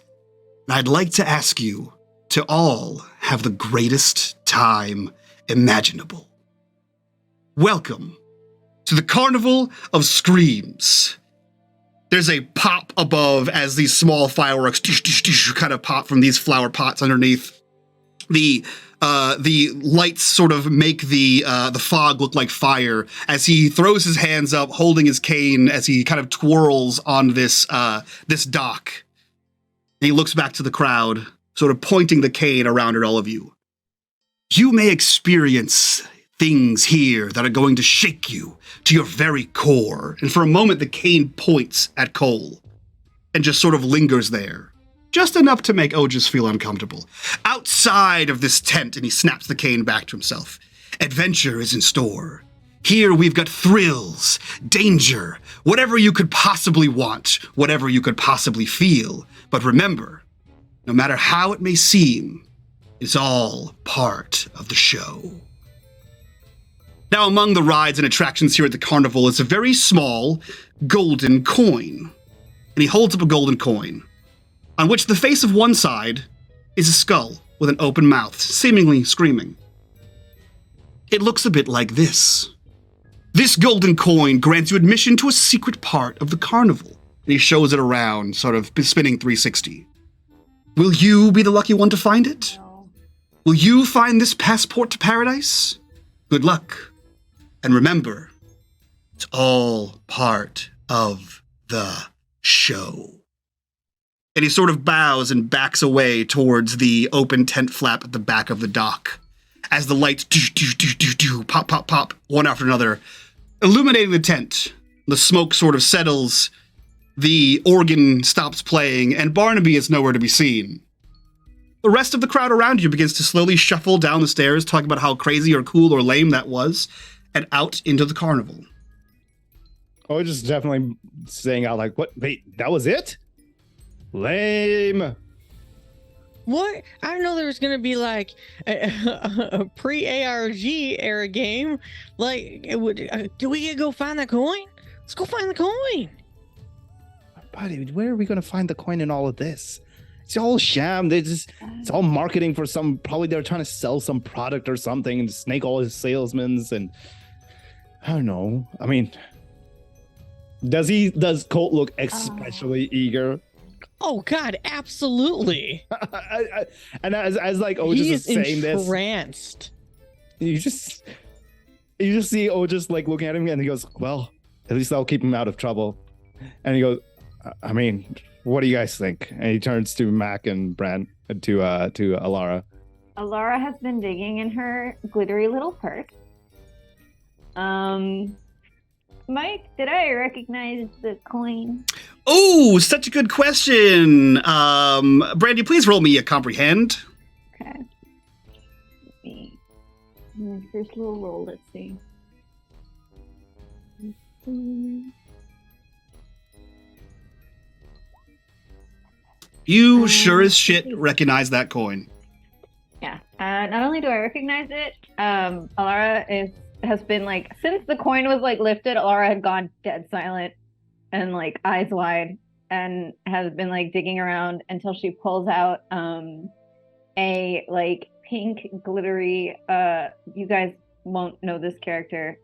And I'd like to ask you to all have the greatest time imaginable. Welcome to the Carnival of Screams. There's a pop above as these small fireworks kind of pop from these flower pots underneath. The lights sort of make the fog look like fire as he throws his hands up, holding his cane as he kind of twirls on this dock. And he looks back to the crowd, sort of pointing the cane around at all of you. You may experience things here that are going to shake you to your very core. And for a moment, the cane points at Cole and just sort of lingers there. Just enough to make Otis feel uncomfortable. Outside of this tent, and he snaps the cane back to himself, adventure is in store. Here we've got thrills, danger, whatever you could possibly want, whatever you could possibly feel. But remember, no matter how it may seem, it's all part of the show. Now, among the rides and attractions here at the carnival is a very small golden coin. And he holds up a golden coin, on which the face of one side is a skull with an open mouth, seemingly screaming. It looks a bit like this. This golden coin grants you admission to a secret part of the carnival. And he shows it around, sort of spinning 360. Will you be the lucky one to find it? No. Will you find this passport to paradise? Good luck. And remember, it's all part of the show. And he sort of bows and backs away towards the open tent flap at the back of the dock. As the lights pop, pop, pop, one after another, illuminating the tent. The smoke sort of settles, the organ stops playing, and Barnaby is nowhere to be seen. The rest of the crowd around you begins to slowly shuffle down the stairs, talking about how crazy or cool or lame that was, and out into the carnival. Oh, just definitely saying out like, what? Wait, that was it? Lame. What? I didn't know there was gonna be like a pre-ARG era game. Like, do we go find the coin? Let's go find the coin. Buddy, where are we gonna find the coin in all of this? It's all sham. It's all marketing for some. Probably they're trying to sell some product or something and snake all his salesmen. And I don't know. I mean, does Colt look especially eager? Oh God, absolutely. And as like Otis is saying this, entranced. you just see Otis like looking at him and he goes, "Well, at least I'll keep him out of trouble." And he goes, "I mean, what do you guys think?" And he turns to Mac and Brand to Alara. Alara has been digging in her glittery little purse. Mike, did I recognize the coin? Oh, such a good question. Brandy, please roll me a comprehend. Okay. My first little roll, let's see. You sure as shit recognize that coin. Yeah. Not only do I recognize it, Alara has been like, since the coin was like lifted, Alara had gone dead silent and like eyes wide and has been like digging around until she pulls out a like pink glittery you guys won't know this character,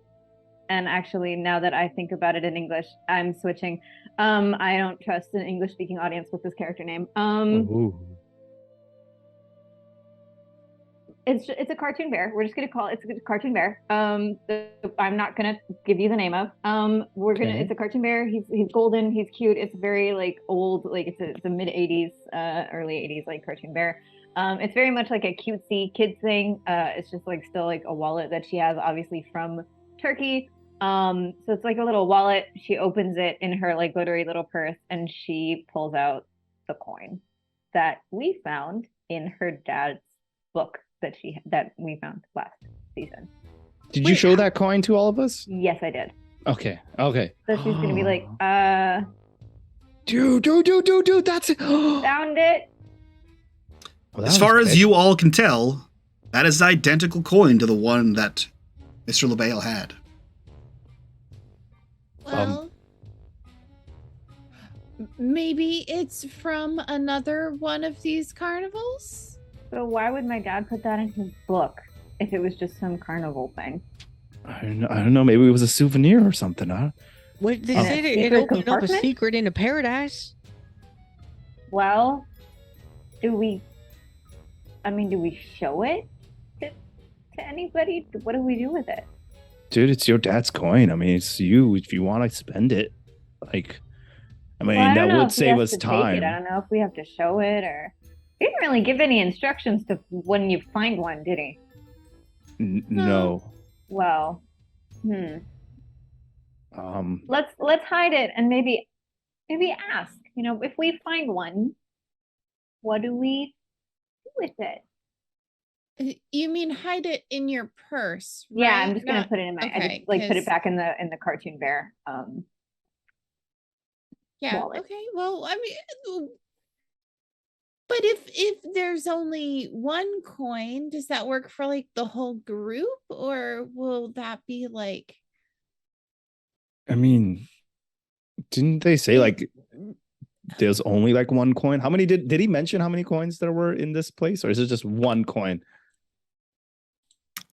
and actually now that I think about it in English, I'm switching. I don't trust an English speaking audience with this character name. It's a cartoon bear. We're just gonna call it. It's a cartoon bear. I'm not gonna give you the name of. It's a cartoon bear. He's golden. He's cute. It's very like old. Like it's a mid '80s, early '80s like cartoon bear. It's very much like a cutesy kids thing. It's just like still like a wallet that she has, obviously from Turkey. So it's like a little wallet. She opens it in her like glittery little purse, and she pulls out the coin that we found in her dad's book that we found last season. Did you show that coin to all of us? Yes, I did. Okay. So she's gonna be like, dude, that's it. Found it. Well, as far as you all can tell, that is the identical coin to the one that Mr. LaBelle had. Well, maybe it's from another one of these carnivals? So why would my dad put that in his book if it was just some carnival thing? I don't know. Maybe it was a souvenir or something, huh? What they said it opened up a secret into paradise. Well, do we show it to anybody? What do we do with it? Dude, it's your dad's coin. I mean, it's you. If you want to spend it, like, I mean, Well, that would save us time. I don't know if we have to show it or. He didn't really give any instructions to when you find one, did he? No. Well, Let's hide it and maybe ask. You know, if we find one, what do we do with it? You mean hide it in your purse? Right? Yeah, I'm just gonna put it in my. Okay, I just like put it back in the cartoon bear. Yeah. Wallet. Okay. Well, I mean. But if there's only one coin, does that work for like the whole group, or will that be like? I mean, didn't they say like there's only like one coin? How many did he mention how many coins there were in this place, or is it just one coin?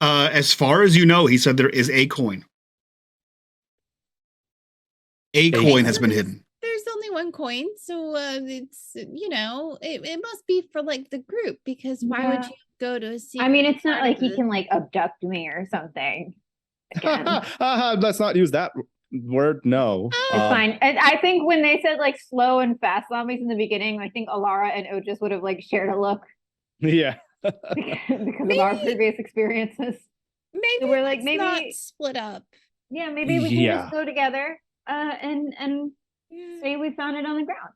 As far as you know, he said there is a coin. A coin has been hidden. There's only one coin, so it's it must be for like the group, because why would you go to a secret? I mean, it's not like he can like abduct me or something. Let's not use that. word no. It's fine. I think when they said like slow and fast zombies in the beginning, I think Alara and Otis would have like shared a look Yeah. because of our previous experiences. Maybe we're like, let's maybe- not split up. Yeah, maybe we can Yeah. just go together and Yeah. say we found it on the ground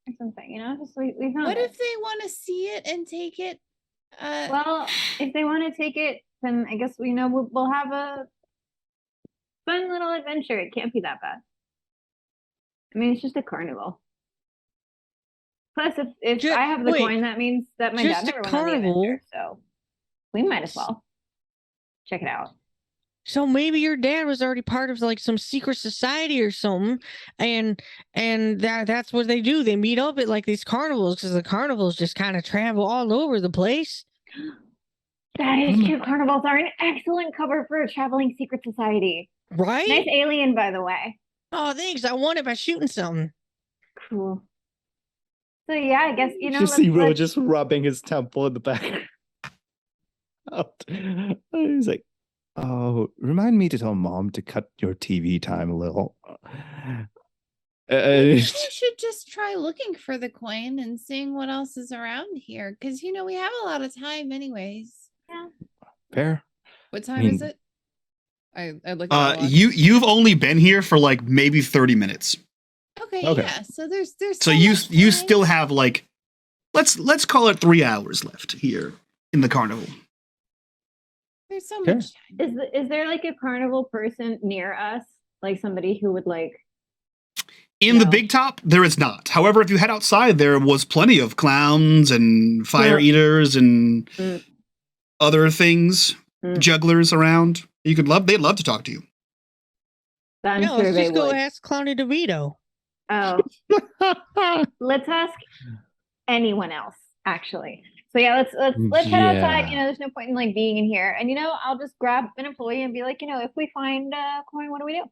or something, you know? Just we found What it. if they want to see it and take it? Well, if they want to take it, then I guess we'll have a fun little adventure. It can't be that bad. I mean, it's just a carnival. Plus, if Ju- I have the wait, coin, that means that my just dad a never went on the carnival? adventure. So we might as well check it out. So maybe your dad was already part of like some secret society or something, and that's what they do. They meet up at like these carnivals because the carnivals just kind of travel all over the place. That is true. Carnivals are an excellent cover for a traveling secret society. Right? Nice alien, by the way. Oh, thanks. I won it by shooting something. Cool. So yeah, I guess You see Will just rubbing his temple in the back. He's like, "Oh, remind me to tell Mom to cut your TV time a little." Maybe we should just try looking for the coin and seeing what else is around here. Because, we have a lot of time anyways. Yeah. Fair. What time is it? I look at my watch. You've only been here for like maybe 30 minutes. Okay, Okay. yeah. So there's So you still have like let's call it 3 hours left here in the carnival. there's so Okay. much time. Is there like a carnival person near us? Like somebody who would like In the No. big top, there is not. However, if you head outside, there was plenty of clowns and fire eaters and Mm. other things, Mm. jugglers around. They'd love to talk to you. I'm No, sure let's they just go would. ask Clowny DeVito. Oh, let's ask anyone else, actually. So yeah, let's head outside. Yeah. There's no point in like being in here. And I'll just grab an employee and be like, if we find a coin, what do we do?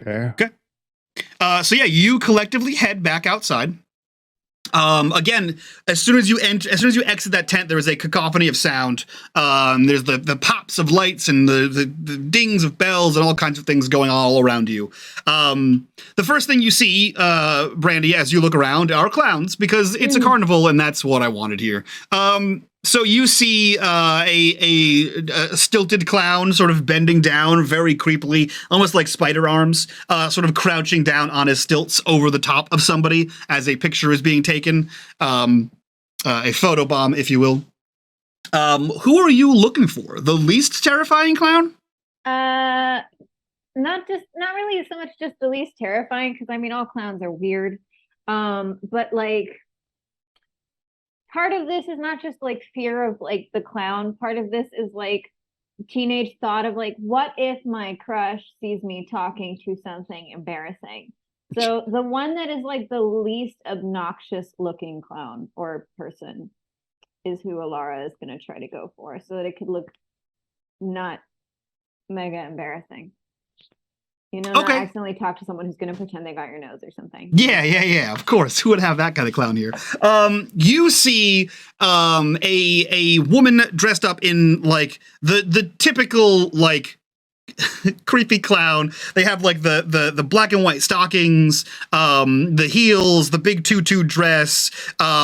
Fair. So yeah, you collectively head back outside. Again, as soon as you exit that tent, there is a cacophony of sound. There's the pops of lights and the dings of bells and all kinds of things going all around you. The first thing you see, Brandy, as you look around, are clowns because it's a carnival and that's what I wanted here. So you see a stilted clown sort of bending down very creepily, almost like spider arms, sort of crouching down on his stilts over the top of somebody as a picture is being taken, a photo bomb, if you will. Who are you looking for? The least terrifying clown? Not really so much just the least terrifying, because I mean all clowns are weird. But like part of this is not just like fear of like the clown. Part of this is like teenage thought of like, what if my crush sees me talking to something embarrassing? So the one that is like the least obnoxious looking clown or person is who Alara is going to try to go for, so that it could look not mega embarrassing. Not Okay. accidentally talk to someone who's going to pretend they got your nose or something. Yeah, of course. Who would have that kind of clown here? You see a woman dressed up in like the typical like creepy clown. They have like the black and white stockings, the heels, the big tutu dress,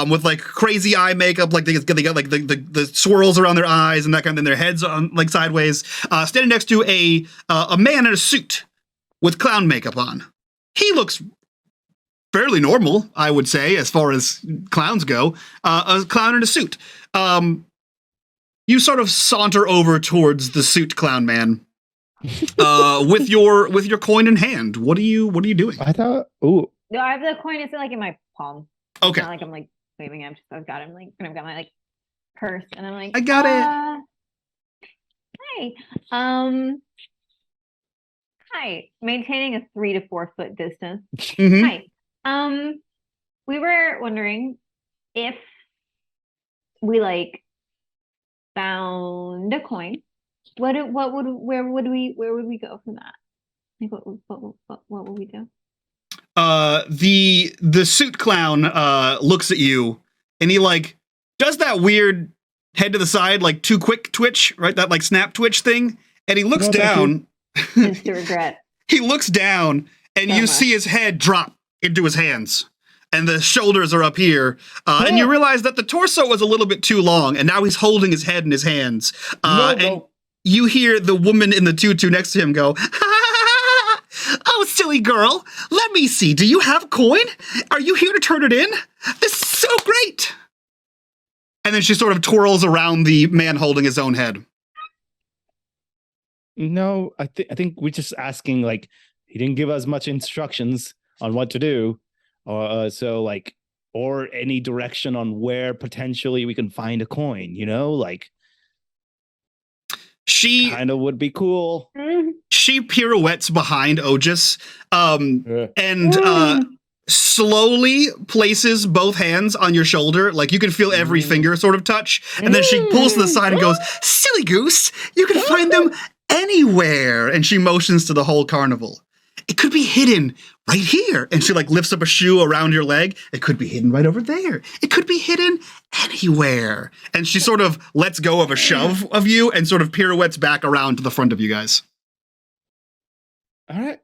with like crazy eye makeup, like they got like the swirls around their eyes and that kind of, and their heads on like sideways, standing next to a man in a suit with clown makeup on. He looks fairly normal, I would say, as far as clowns go. A clown in a suit. You sort of saunter over towards the suit clown man, with your coin in hand. What are you doing? I thought, ooh, No, I have the coin. It's like in my palm. It's Okay. not like I'm like waving it. I've got him like, and I've got my like purse, and I'm like, I got it. Hi. Hi. Maintaining a 3 to 4 foot distance. Mhm. Hi. We were wondering if we like found a coin. Where would we go from that? Like what would we do? The suit clown looks at you and he like does that weird head to the side like too quick twitch, right? That like snap twitch thing. And he looks No, thank down Instant regret. He looks down, and So you much. see his head drop into his hands. And the shoulders are up here. And you realize that the torso was a little bit too long, and now he's holding his head in his hands. And you hear the woman in the tutu next to him go, "Oh, silly girl, let me see. Do you have a coin? Are you here to turn it in? This is so great." And then she sort of twirls around the man holding his own head. No, I think we're just asking, like, he didn't give us much instructions on what to do. So like, or any direction on where potentially we can find a coin, like She kind of would be cool. She pirouettes behind Otis and slowly places both hands on your shoulder. Like you can feel every finger sort of touch. And then she pulls to the side and goes, "Silly goose, you can find them anywhere." And she motions to the whole carnival. "It could be hidden right here." And she like lifts up a shoe around your leg. "It could be hidden right over there. It could be hidden anywhere." And she sort of lets go of a shove of you and sort of pirouettes back around to the front of you guys. All right.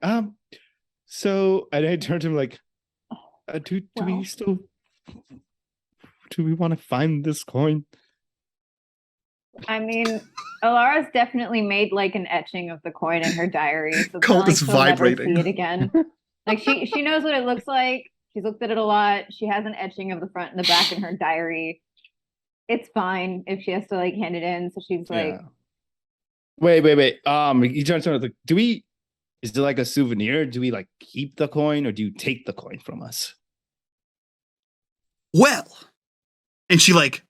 So, and I turned to him like, do we want to find this coin? I mean, Alara's definitely made like an etching of the coin in her diary. So it's Colt not like is she'll never vibrating. see it again. Like she knows what it looks like. She's looked at it a lot. She has an etching of the front and the back in her diary. It's fine if she has to like hand it in. So she's like, Wait. He turns around like, is it like a souvenir? Do we like keep the coin or do you take the coin from us? Well, and she like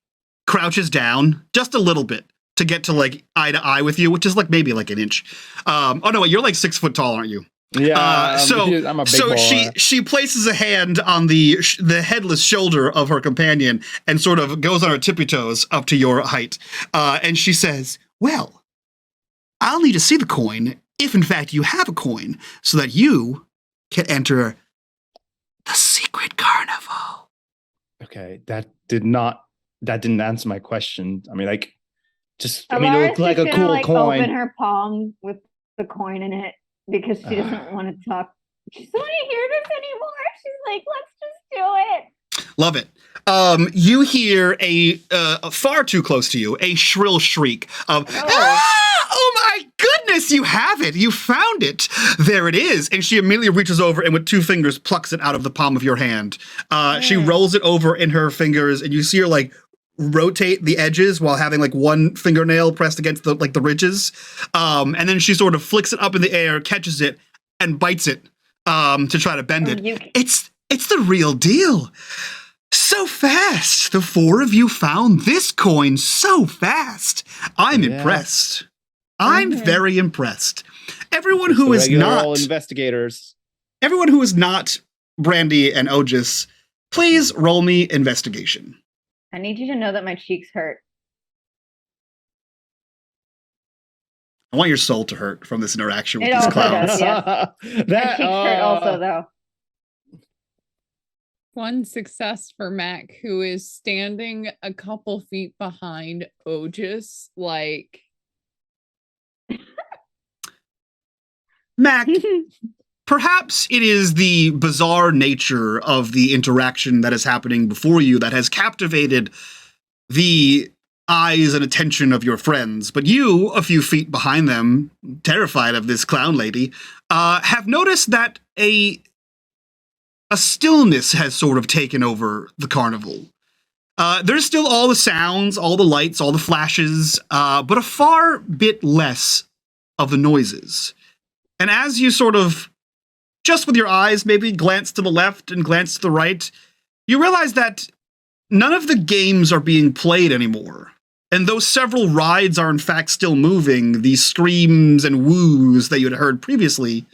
crouches down just a little bit to get to like eye to eye with you, which is like maybe like an inch. Oh no, wait, you're like 6 foot tall, aren't you? Yeah. I'm a big boy. she places a hand on the headless shoulder of her companion and sort of goes on her tippy toes up to your height. And she says, "Well, I'll need to see the coin if in fact you have a coin so that you can enter the secret carnival." Okay, that didn't answer my question. I mean, like, it Alara's looked like just a gonna, cool like, coin. Open her palm with the coin in it because she doesn't want to talk. She doesn't want to hear this anymore. She's like, let's just do it. Love it. You hear a far too close to you, a shrill shriek of, "Oh my goodness, you have it. You found it. There it is." And she immediately reaches over and with 2 fingers plucks it out of the palm of your hand. She rolls it over in her fingers and you see her like rotate the edges while having like one fingernail pressed against the ridges. And then she sort of flicks it up in the air, catches it, and bites it to try to bend it. It's the real deal. So fast. The 4 of you found this coin so fast. I'm impressed. I'm very impressed. Everyone who is not investigators. Everyone who is not Brandy and Otis, please roll me investigation. I need you to know that my cheeks hurt. I want your soul to hurt from this interaction with It these also clowns. does, yeah. My cheeks hurt also, though. One success for Mac, who is standing a couple feet behind Otis, like. Mac, perhaps it is the bizarre nature of the interaction that is happening before you that has captivated the eyes and attention of your friends, but you, a few feet behind them, terrified of this clown lady, have noticed that a stillness has sort of taken over the carnival. There's still all the sounds, all the lights, all the flashes, but a far bit less of the noises. And as you sort of, just with your eyes, maybe glance to the left and glance to the right, you realize that none of the games are being played anymore. And though several rides are in fact still moving, the screams and woos that you had heard previously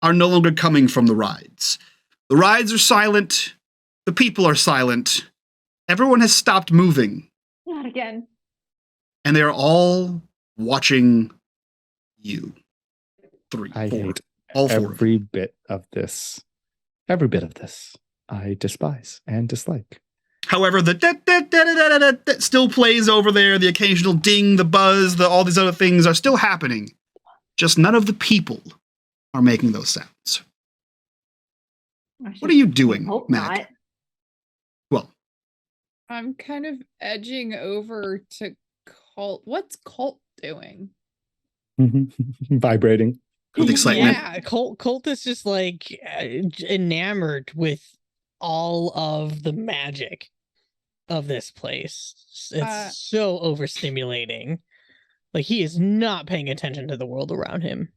are no longer coming from the rides. The rides are silent. The people are silent. Everyone has stopped moving. Not again. And they're all watching you. 3, I 4, hate all 4. every bit of this. Every bit of this. I despise and dislike. However, the that still plays over there. The occasional ding, the buzz, all these other things are still happening. just none of the people are making those sounds. I What should are you doing, hope Mac? not. Well, I'm kind of edging over to Colt. What's Colt doing? Vibrating. with excitement. Yeah, Colt is just like enamored with all of the magic of this place. It's so overstimulating. Like he is not paying attention to the world around him.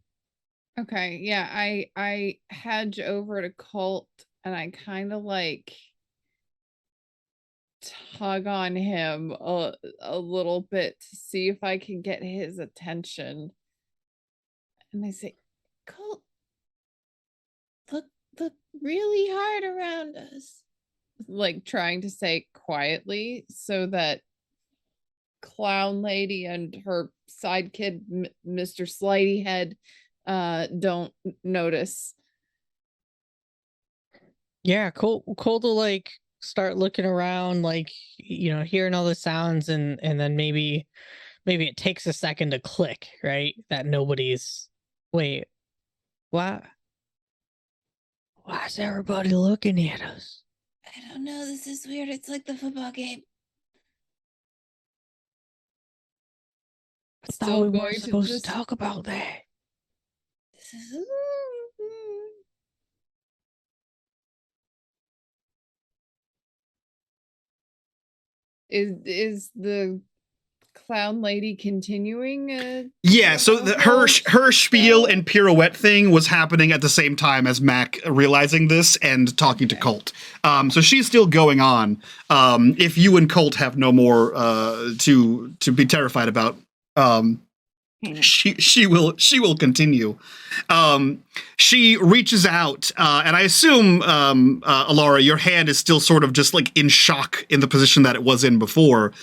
Okay, yeah, I hedge over to Colt and I kind of like tug on him a little bit to see if I can get his attention. And I say, Colt, look really hard around us. like trying to say quietly so that Clown Lady and her side kid, Mr. Slighty Head, don't notice. Yeah, Colt will like start looking around, like hearing all the sounds, and then maybe it takes a second to click, right? That nobody's. Wait, why is everybody looking at us? I don't know. This is weird. It's like the football game. I thought we weren't supposed to talk about that. This is. Is the Clown Lady continuing? Yeah, so her spiel and pirouette thing was happening at the same time as Mac realizing this and talking to Colt. So she's still going on. If you and Colt have no more to be terrified about, she will continue. She reaches out, and I assume, Alara, your hand is still sort of just like in shock in the position that it was in before.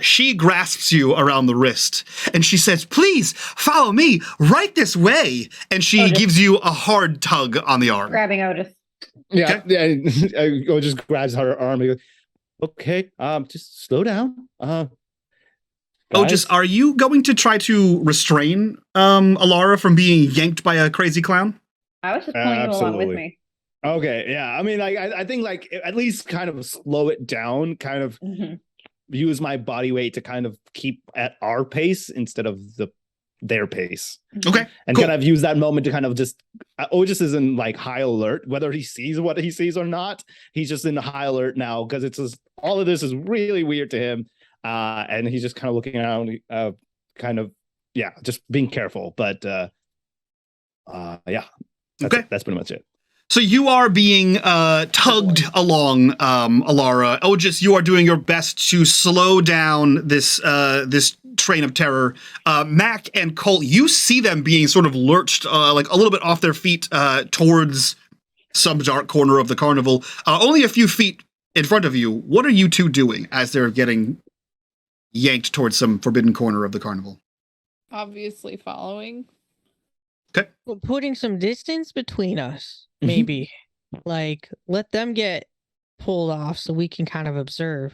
She grasps you around the wrist and she says, "Please follow me right this way." And she gives you a hard tug on the arm. Grabbing Otis. Yeah, Otis just grabs her arm and goes, "Okay, just slow down." Otis, are you going to try to restrain Alara from being yanked by a crazy clown? I was just pulling you along with me. Okay, yeah. I mean, like, I think, like, at least kind of slow it down, kind of use my body weight to kind of keep at our pace instead of their pace. Okay, and cool. kind of use that moment to kind of just, Otis is in like high alert, whether he sees what he sees or not. He's just in high alert now because it's just, all of this is really weird to him. And he's just kind of looking around, just being careful. But that's pretty much it. So you are being tugged along, Alara. Otis, you are doing your best to slow down this train of terror. Mac and Colt, you see them being sort of lurched, like a little bit off their feet towards some dark corner of the carnival. Only a few feet in front of you. What are you two doing as they're getting yanked towards some forbidden corner of the carnival? Obviously following. Okay. Well, putting some distance between us, maybe. Like, let them get pulled off so we can kind of observe.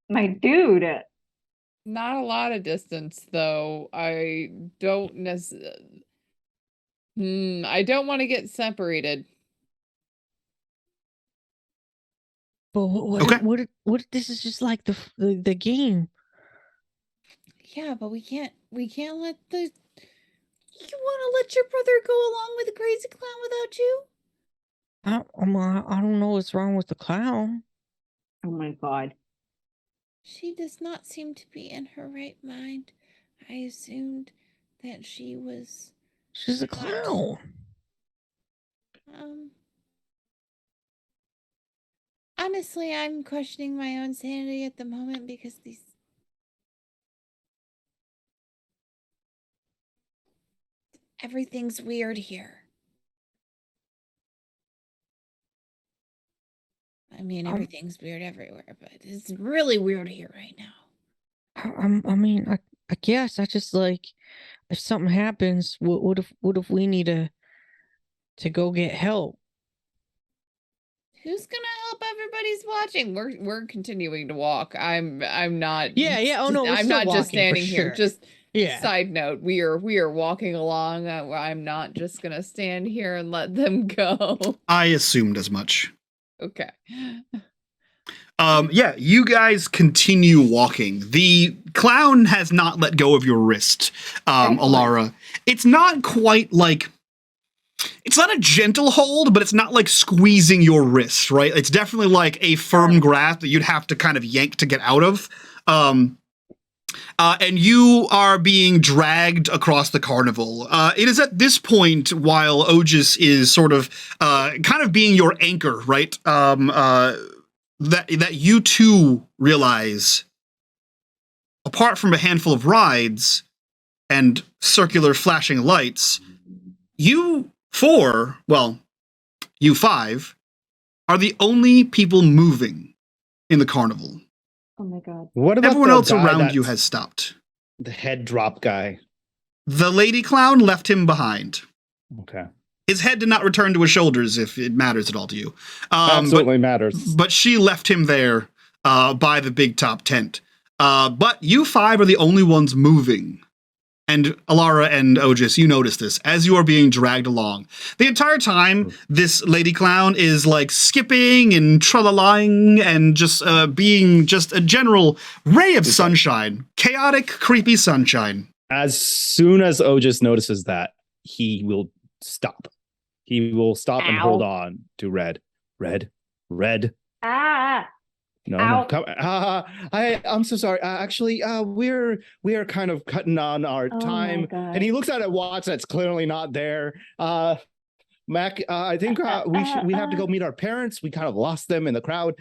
My dude. Not a lot of distance, though. I don't necessarily. I don't want to get separated. But what if this is just like the game? Yeah, but we can't let the. You want to let your brother go along with the crazy clown without you? I don't know what's wrong with the clown. Oh my god. She does not seem to be in her right mind. I assumed that she was. She's a clown. Honestly, I'm questioning my own sanity at the moment because everything's weird here. I mean, everything's weird everywhere, but it's really weird here right now. I mean, I guess I just like, if something happens, what if we need to go get help? Who's gonna help? Everybody's watching. We're continuing to walk. I'm not. Yeah. Oh no, I'm not just standing here. Just Yeah. Side note, we are walking along. I'm not just gonna stand here and let them go. I assumed as much. Okay. Yeah, you guys continue walking. The clown has not let go of your wrist, Alara. It's not quite like, it's not a gentle hold, but it's not like squeezing your wrist, right? It's definitely like a firm grasp that you'd have to kind of yank to get out of. And you are being dragged across the carnival. It is at this point, while Otis is sort of kind of being your anchor, right? That you two realize, apart from a handful of rides and circular flashing lights, you four, well, you five, are the only people moving in the carnival. Oh my god. What about everyone the else guy around you that's has stopped? the head drop guy? The lady clown left him behind. Okay. His head did not return to his shoulders, if it matters at all to you. Absolutely matters. But she left him there by the big top tent. But you five are the only ones moving. And Alara and Otis, you notice this as you are being dragged along. The entire time, this lady clown is like skipping and tralalying and just being just a general ray of sunshine. Chaotic, creepy sunshine. As soon as Otis notices that, he will stop. He will stop and hold on to Red. Ah. No, Ow. no, come. I'm so sorry. Actually, we are kind of cutting on our Oh my time. God. And he looks at a watch that's clearly not there. Mac, I think we have to go meet our parents. We kind of lost them in the crowd.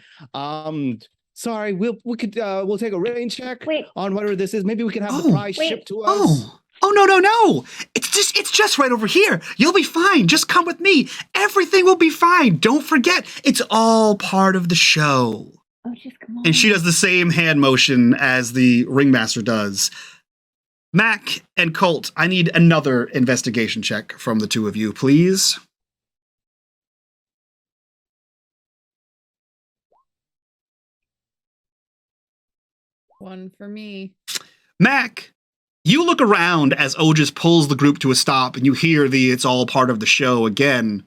Sorry, we'll take a rain check on whatever this is. Maybe we can have the prize shipped to us. Oh, no. It's just right over here. You'll be fine. Just come with me. Everything will be fine. Don't forget, it's all part of the show. Oh, just come on. And she does the same hand motion as the ringmaster does. Mac and Colt, I need another investigation check from the two of you, please. One for me. Mac, you look around as Otis pulls the group to a stop and you hear the "it's all part of the show" again.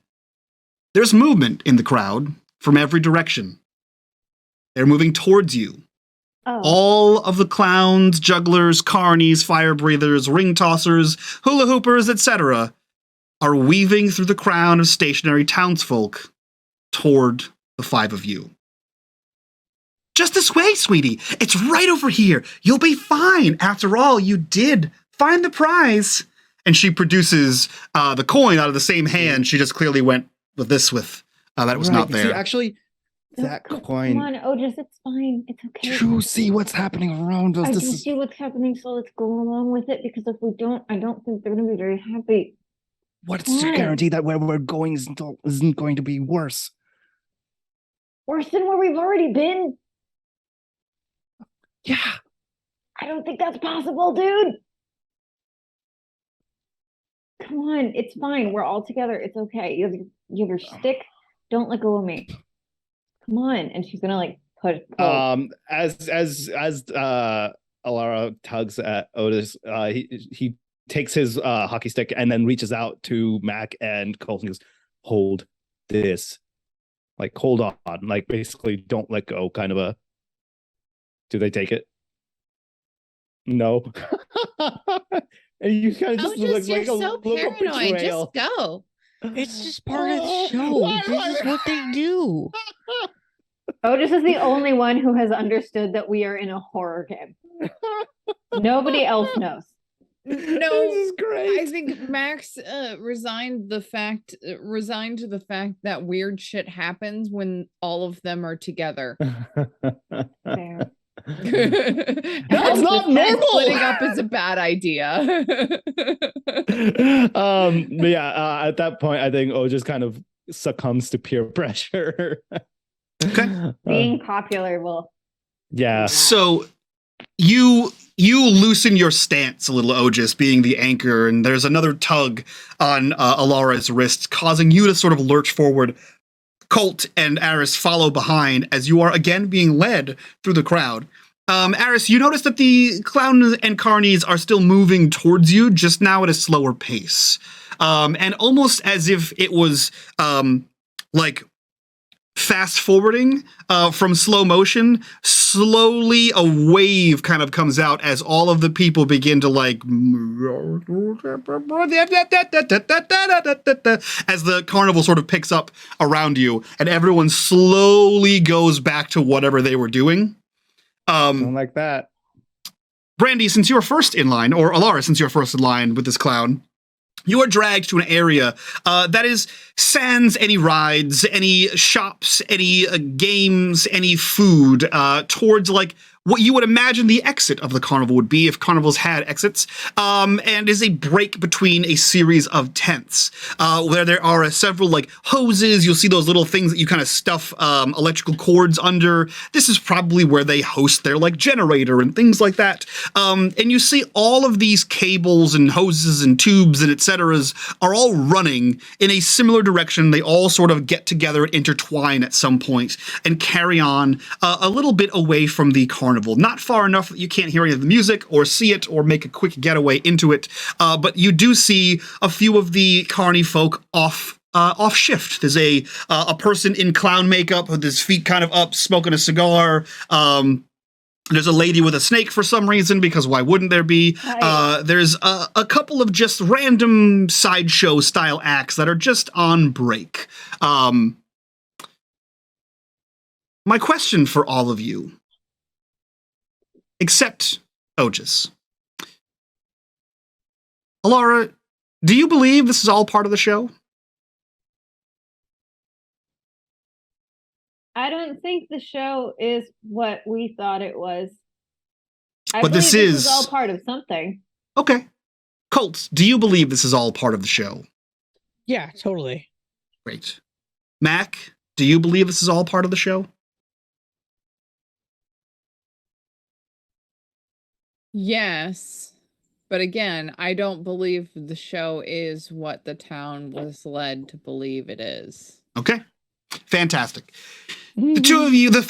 There's movement in the crowd from every direction. They're moving towards you. Oh. All of the clowns, jugglers, carnies, fire breathers, ring tossers, hula hoopers, etc. are weaving through the crowd of stationary townsfolk toward the five of you. Just this way, sweetie. It's right over here. You'll be fine. After all, you did find the prize. And she produces the coin out of the same hand. She just clearly went with this that it was not there. See, actually, that coin. Come on, Otis, it's fine. It's okay. You see what's happening around us. I do see what's happening, so let's go along with it, because if we don't, I don't think they're going to be very happy. What's the guarantee that where we're going isn't going to be worse? Worse than where we've already been? Yeah. I don't think that's possible, dude. Come on, it's fine. We're all together. It's okay. You have your stick. Don't let go of me. Come on. And she's gonna like pull. As Alara tugs at Otis, he takes his hockey stick and then reaches out to Mac and Colt and goes, "Hold this." Like, hold on. Like, basically, don't let go. Kind of a. Do they take it? No. And you kind of just look you're like so paranoid. Betrayal. Just go. It's just part of the show. This is what they do. Otis is the only one who has understood that we are in a horror game. Nobody else knows. No, this is great. I think Max resigned to the fact that weird shit happens when all of them are together. Fair. That's not normal. Splitting up is a bad idea. But yeah, at that point, I think just kind of succumbs to peer pressure. Okay. Being popular will. Yeah. So you loosen your stance a little, Otis, being the anchor, and there's another tug on Alara's wrist, causing you to sort of lurch forward. Colt and Aris follow behind as you are again being led through the crowd. Aris, you notice that the clowns and carnies are still moving towards you, just now at a slower pace. And almost as if it was like fast forwarding from slow motion, slowly a wave kind of comes out as all of the people begin to like as the carnival sort of picks up around you, and everyone slowly goes back to whatever they were doing. Don't like that. Brandy, since you're first in line, or Alara, since you're first in line with this clown, you are dragged to an area that is sans any rides, any shops, any games, any food, towards like what you would imagine the exit of the carnival would be if carnivals had exits, and is a break between a series of tents where there are several like hoses. You'll see those little things that you kind of stuff electrical cords under. This is probably where they host their like generator and things like that. And you see all of these cables and hoses and tubes and etceteras are all running in a similar direction. They all sort of get together and intertwine at some point and carry on a little bit away from the carnival. Not far enough that you can't hear any of the music or see it or make a quick getaway into it, but you do see a few of the carny folk off shift. There's a person in clown makeup with his feet kind of up, smoking a cigar. There's a lady with a snake for some reason, because why wouldn't there be? There's a couple of just random sideshow style acts that are just on break. My question for all of you, except Otis. Alara, do you believe this is all part of the show? I don't think the show is what we thought it was. But this is all part of something. Okay. Colt, do you believe this is all part of the show? Yeah, totally. Great. Mac, do you believe this is all part of the show? Yes. But again, I don't believe the show is what the town was led to believe it is. Okay. Fantastic. The two of you, the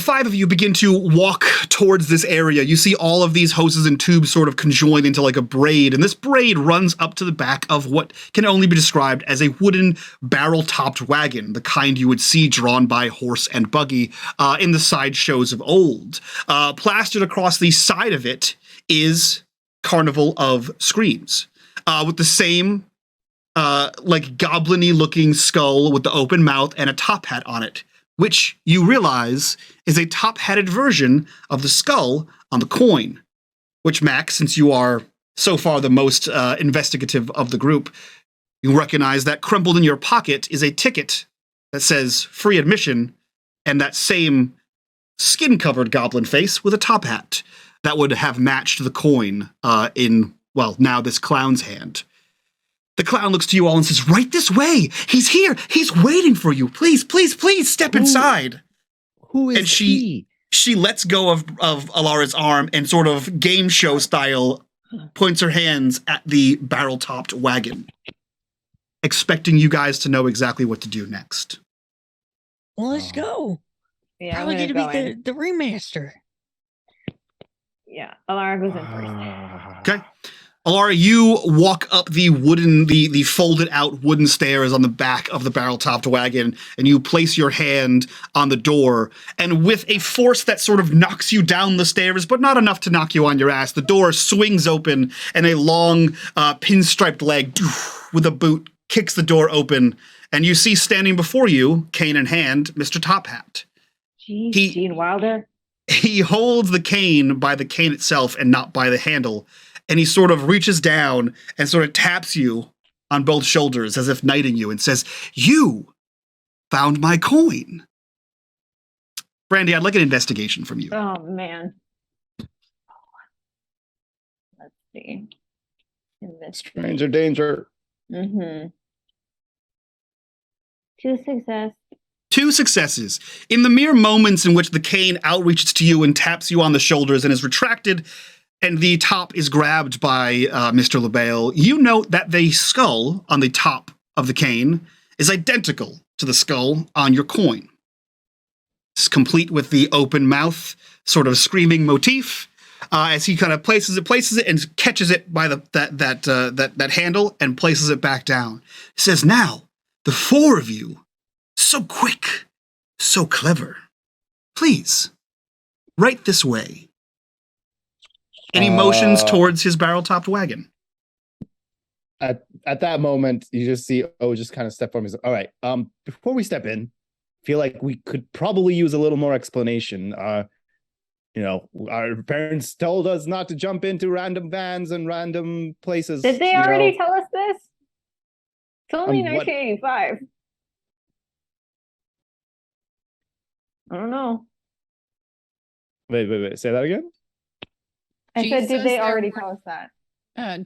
five of you begin to walk towards this area. You see all of these hoses and tubes sort of conjoined into like a braid, and this braid runs up to the back of what can only be described as a wooden barrel-topped wagon, the kind you would see drawn by horse and buggy in the sideshows of old. Plastered across the side of it is Carnival of Screams, with the same like goblin-y looking skull with the open mouth and a top hat on it, which you realize is a top-hatted version of the skull on the coin, which, Max, since you are so far the most investigative of the group, you recognize that crumpled in your pocket is a ticket that says free admission, and that same skin-covered goblin face with a top hat that would have matched the coin in, well, now this clown's hand. The clown looks to you all and says, "Right this way! He's here! He's waiting for you! Please, please, please step inside!" Who is and she lets go of Alara's arm and sort of game show style points her hands at the barrel-topped wagon, expecting you guys to know exactly what to do next. Well, let's go. Yeah, Probably I'm going to gonna be the remaster. Yeah, Alara goes in first. Okay. Alara, you walk up the folded out wooden stairs on the back of the barrel-topped wagon, and you place your hand on the door, and with a force that sort of knocks you down the stairs, but not enough to knock you on your ass, the door swings open, and a long pinstriped leg with a boot kicks the door open, and you see standing before you, cane in hand, Mr. Top Hat. Jeez, Gene Wilder. He holds the cane by the cane itself and not by the handle, and he sort of reaches down and sort of taps you on both shoulders as if knighting you and says, "You found my coin." Brandy, I'd like an investigation from you. Oh, man. Let's see. Stranger danger. Mm-hmm. 2 success. 2 successes. In the mere moments in which the cane outreaches to you and taps you on the shoulders and is retracted, and the top is grabbed by Mr. LaBelle, you note that the skull on the top of the cane is identical to the skull on your coin. complete with the open mouth sort of screaming motif. As he kind of places it, and catches it by that handle and places it back down. He says, "Now, the four of you, so quick, so clever. Please, right this way." And he motions towards his barrel-topped wagon. At that moment, you just see just kind of step forward. He's like, all right, before we step in, feel like we could probably use a little more explanation. Our parents told us not to jump into random vans and random places. Did they already tell us this? It's only 1985. I don't know. Wait. Say that again? I said, did they already tell us that?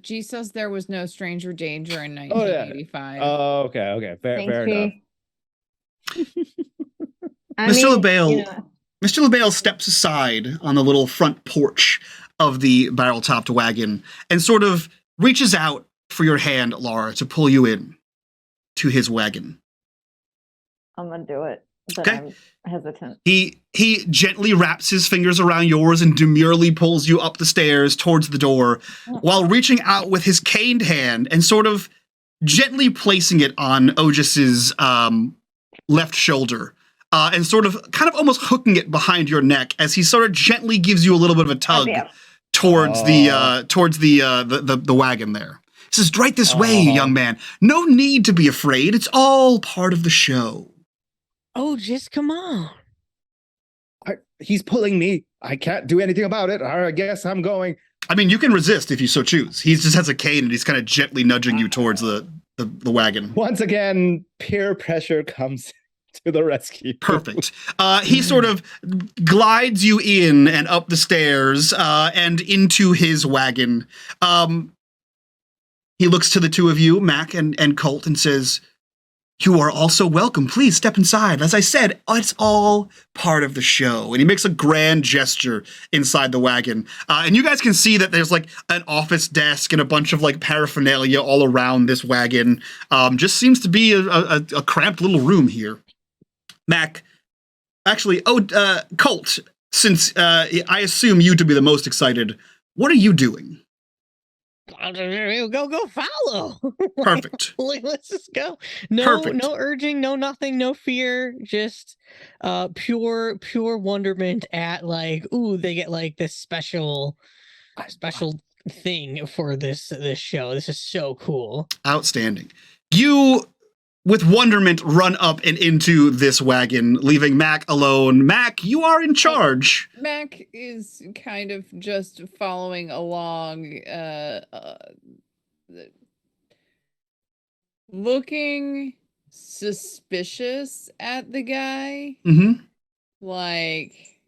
G says there was no stranger danger in 1985. Oh, okay. Fair enough. Mr. LaBelle, Mr. LaBelle steps aside on the little front porch of the barrel-topped wagon and sort of reaches out for your hand, Laura, to pull you in to his wagon. I'm gonna do it, but okay. I'm hesitant. He gently wraps his fingers around yours and demurely pulls you up the stairs towards the door while reaching out with his caned hand and sort of gently placing it on Ogis's left shoulder. And sort of kind of almost hooking it behind your neck as he sort of gently gives you a little bit of a tug towards the wagon there. He says, "Right this way, young man. No need to be afraid. It's all part of the show." Oh, just come on. He's pulling me. I can't do anything about it. I guess I'm going. I mean, you can resist if you so choose. He just has a cane and he's kind of gently nudging you towards the wagon. Once again, peer pressure comes to the rescue. Perfect. He sort of glides you in and up the stairs and into his wagon. He looks to the two of you, Mac and Colt, and says, "You are also welcome. Please step inside. As I said, it's all part of the show." And he makes a grand gesture inside the wagon. And you guys can see that there's like an office desk and a bunch of like paraphernalia all around this wagon. Just seems to be a cramped little room here. Mac, actually, Colt, since I assume you to be the most excited, what are you doing? Go follow. Perfect. Let's just go. No urging, no nothing, no fear, just pure wonderment at like, ooh, they get like this special thing for this show. This is so cool. Outstanding. You, with wonderment, run up and into this wagon, leaving Mac alone. Mac, you are in charge. Mac is kind of just following along, looking suspicious at the guy. Mm-hmm. Like,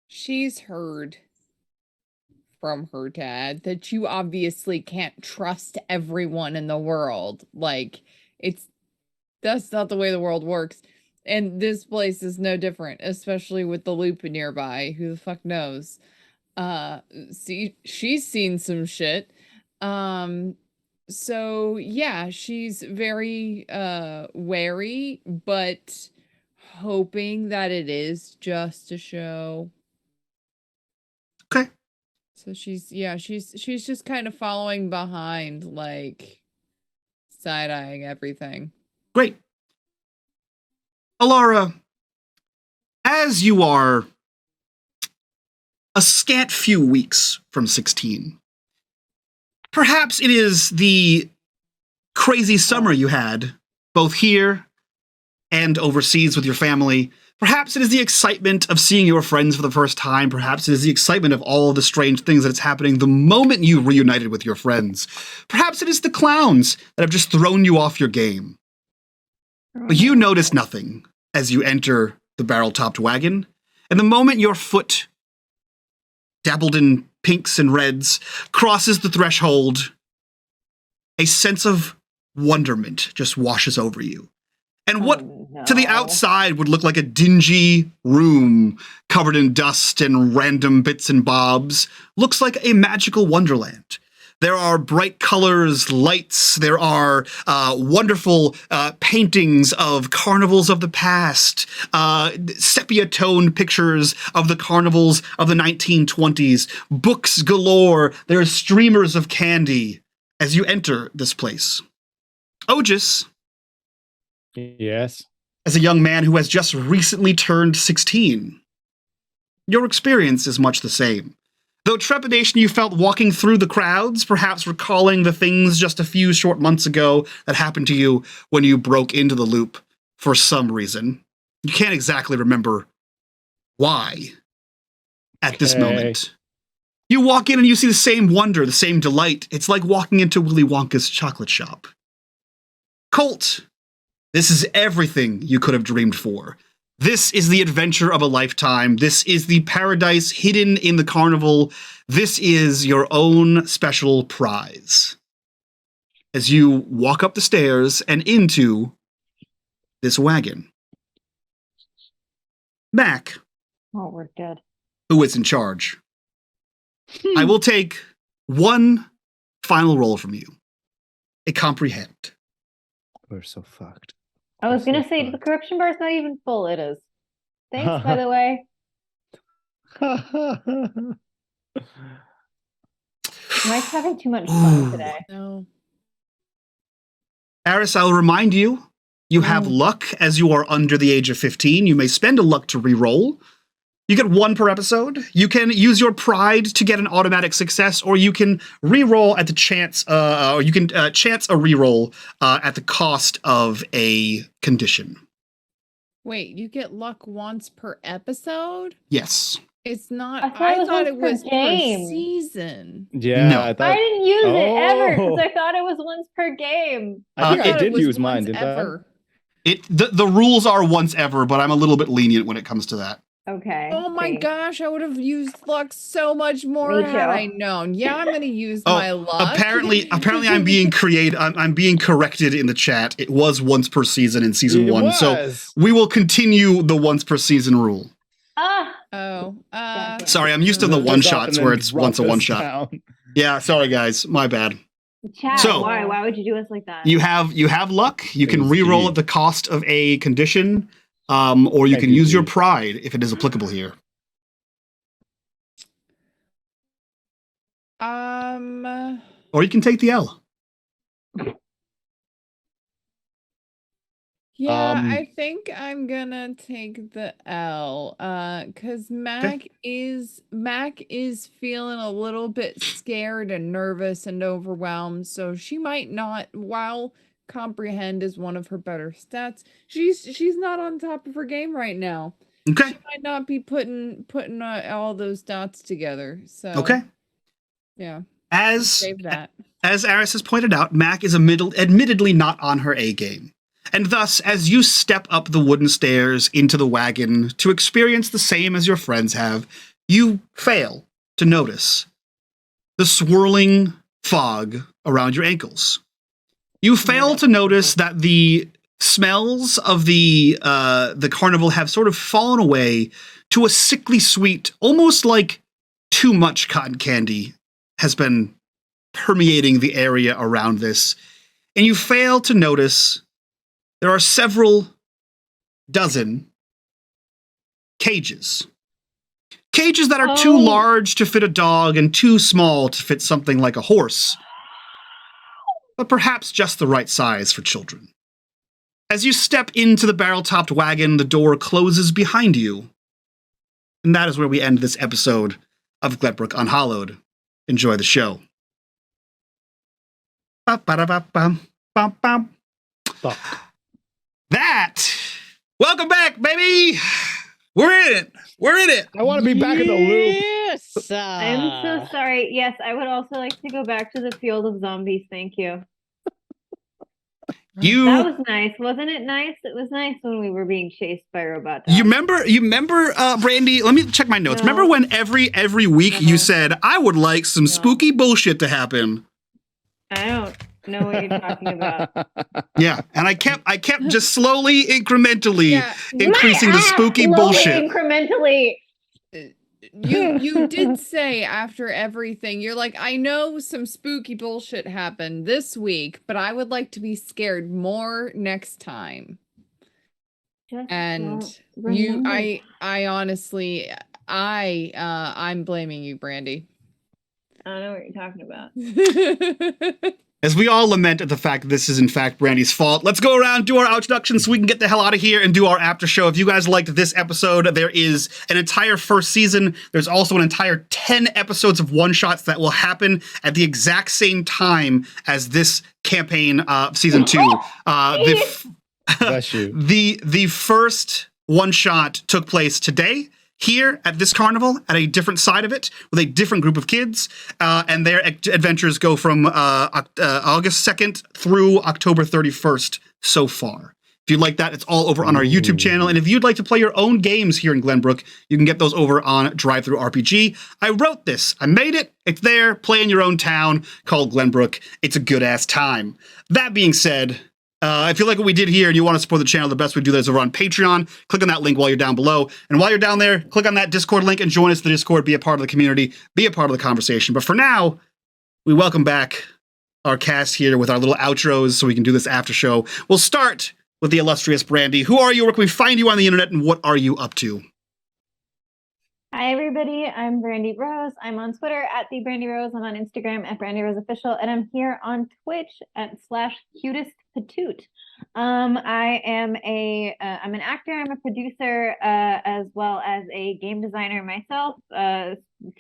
she's heard from her dad that you obviously can't trust everyone in the world. Like, that's not the way the world works. And this place is no different, especially with the loop nearby. Who the fuck knows? See, she's seen some shit. So yeah, she's very wary, but hoping that it is just a show. Okay. So she's just kind of following behind, like side-eyeing everything. Great. Alara, as you are a scant few weeks from 16, perhaps it is the crazy summer you had, both here and overseas with your family. Perhaps it is the excitement of seeing your friends for the first time. Perhaps it is the excitement of all the strange things that is happening the moment you reunited with your friends. Perhaps it is the clowns that have just thrown you off your game. But you notice nothing as you enter the barrel-topped wagon, and the moment your foot, dabbled in pinks and reds, crosses the threshold, a sense of wonderment just washes over you. And what to the outside would look like a dingy room covered in dust and random bits and bobs looks like a magical wonderland. There are bright colors, lights. There are wonderful paintings of carnivals of the past, sepia-toned pictures of the carnivals of the 1920s, books galore. There are streamers of candy as you enter this place. Ogus, Yes. as a young man who has just recently turned 16, your experience is much the same. Though trepidation you felt walking through the crowds, perhaps recalling the things just a few short months ago that happened to you when you broke into the loop for some reason. You can't exactly remember why at this moment. You walk in and you see the same wonder, the same delight. It's like walking into Willy Wonka's chocolate shop. Colt, this is everything you could have dreamed for. This is the adventure of a lifetime. This is the paradise hidden in the carnival. This is your own special prize. As you walk up the stairs and into this wagon. Mac, Oh, we're dead. who is in charge, I will take one final roll from you. A comprehend. We're so fucked. I was That's gonna so say the fucked. corruption bar is not even full. It is. Thanks, by the way. Mike's having too much fun Ooh. today. No. Aris, I'll remind you, you have luck as you are under the age of 15. You may spend a luck to re-roll. You get one per episode. You can use your pride to get an automatic success, or you can re-roll at the chance, or you can chance a re-roll at the cost of a condition. Wait, you get luck once per episode? Yes. It's not. I thought it was it was once per game. per season. Yeah, No. I thought I didn't use it ever because Oh. I thought it was once per game. I think it I did was use mine, once didn't I? ever. The rules are once ever, but I'm a little bit lenient when it comes to that. Okay. Oh my thanks. gosh, I would have used luck so much more Me had too. I known. Yeah, I'm gonna use Oh, my luck. apparently I'm being I'm being corrected in the chat. It was once per season in season It 1. So was. we will continue the once per season rule. Ah, Oh, Gotcha. Sorry, I'm used to the Lift us one up shots and where then it's drop once a us one shot. down. Yeah, sorry guys, my bad. chat. So- why? Why would you do us like that? You have luck. You can Thanks, re-roll G. at the cost of a condition, or you Thank can you, use your G. pride if it is applicable here. Or you can take the L. yeah, Um, I think I'm gonna take the L. Cause Mac is feeling a little bit scared and nervous and overwhelmed, so she might not. While comprehend is one of her better stats, she's not on top of her game right now. Okay. She might not be putting all those dots together. So Okay. yeah, As save that. As Aris has pointed out, Mac is admittedly not on her A game. And thus, as you step up the wooden stairs into the wagon to experience the same as your friends have, you fail to notice the swirling fog around your ankles. You fail to notice that the smells of the carnival have sort of fallen away to a sickly sweet, almost like too much cotton candy has been permeating the area around this. And you fail to notice there are several dozen cages. Cages that are too Oh. large to fit a dog and too small to fit something like a horse, but perhaps just the right size for children. As you step into the barrel-topped wagon, the door closes behind you. And that is where we end this episode of Glenbrook Unhallowed. Enjoy the show. Ba-ba-da-ba-bum, bum-bum. Fuck. That! Welcome back, baby! We're in it! We're in it! I want to be back in the loop. Yes. I'm so sorry. Yes, I would also like to go back to the field of zombies. Thank you. That You was nice. Wasn't it nice? It was nice when we were being chased by robot dogs. you remember Brandy, let me check my notes. No. Remember when every week No. you said, I would like some spooky bullshit to happen? I don't know what you're talking about. Yeah, and I kept just slowly, incrementally Yeah. increasing the spooky Slowly, bullshit. incrementally. you did say after everything, you're like, I know some spooky bullshit happened this week, but I would like to be scared more next time. Just And don't you, remember. I honestly, I'm blaming you, Brandy. I don't know what you're talking about. As we all lament at the fact that this is in fact Brandy's fault, let's go around, do our introductions so we can get the hell out of here and do our after show. If you guys liked this episode, there is an entire first season. There's also an entire 10 episodes of one-shots that will happen at the exact same time as this campaign, season 2. Bless you. The first one-shot took place today, here at this carnival, at a different side of it, with a different group of kids, and their adventures go from August 2nd through October 31st so far. If you'd like that, it's all over on our YouTube channel, and if you'd like to play your own games here in Glenbrook, you can get those over on Drive-Thru RPG. I wrote this, I made it, it's there, play in your own town, called Glenbrook. It's a good-ass time. That being said, if you like what we did here and you want to support the channel, the best way to do that is over on Patreon. Click on that link while you're down below. And while you're down there, click on that Discord link and join us in the Discord. Be a part of the community. Be a part of the conversation. But for now, we welcome back our cast here with our little outros so we can do this after show. We'll start with the illustrious Brandy. Who are you? Where can we find you on the internet? And what are you up to? Hi everybody, I'm Brandy Rose. I'm on Twitter at the Brandy Rose. I'm on Instagram at Brandy Rose Official, and I'm here on Twitch at /cutestpatoot. I am I'm an actor, I'm a producer, as well as a game designer myself,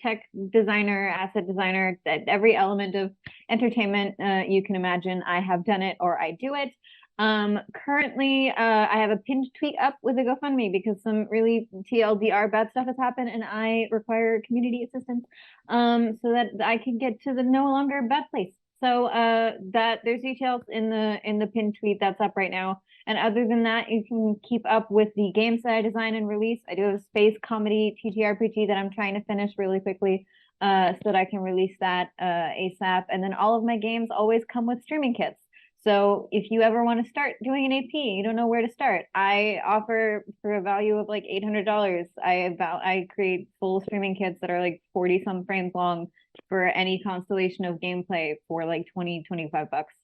tech designer, asset designer, every element of entertainment you can imagine. I have done it or I do it. Currently, I have a pinned tweet up with a GoFundMe because some really TLDR bad stuff has happened and I require community assistance, so that I can get to the no longer bad place. So, that there's details in the pinned tweet that's up right now. And other than that, you can keep up with the games that I design and release. I do have a space comedy TTRPG that I'm trying to finish really quickly, so that I can release that, ASAP. And then all of my games always come with streaming kits. So if you ever want to start doing an AP, you don't know where to start, I offer for a value of like $800. I create full streaming kits that are like 40 some frames long for any constellation of gameplay for like 20-25 bucks.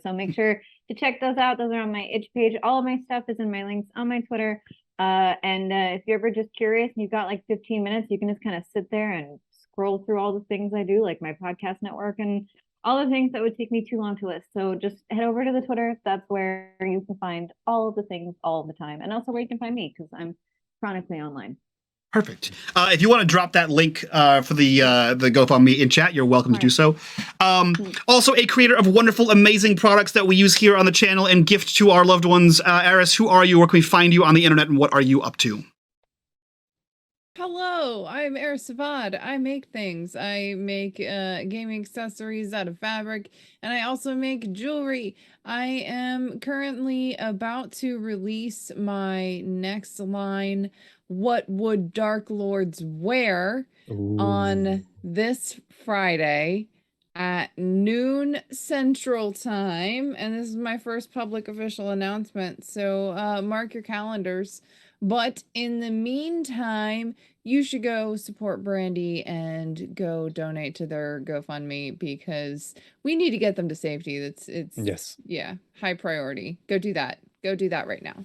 So make sure to check those out. Those are on my itch page. All of my stuff is in my links on my Twitter. And if you're ever just curious and you've got like 15 minutes, you can just kind of sit there and scroll through all the things I do, like my podcast network and all the things that would take me too long to list. So just head over to the Twitter. That's where you can find all of the things all the time. And also where you can find me because I'm chronically online. Perfect. If you want to drop that link for the GoFundMe in chat, you're welcome to do so. Also a creator of wonderful, amazing products that we use here on the channel and gift to our loved ones. Eris, who are you? Where can we find you on the internet and what are you up to? Hello, I'm Eris Savad. I make things. I make gaming accessories out of fabric, and I also make jewelry. I am currently about to release my next line, What Would Dark Lords Wear, on this Friday at noon Central Time. And this is my first public official announcement, so mark your calendars. But in the meantime, you should go support Brandy and go donate to their GoFundMe because we need to get them to safety. It's Yes. Yeah, high priority. Go do that. Go do that right now.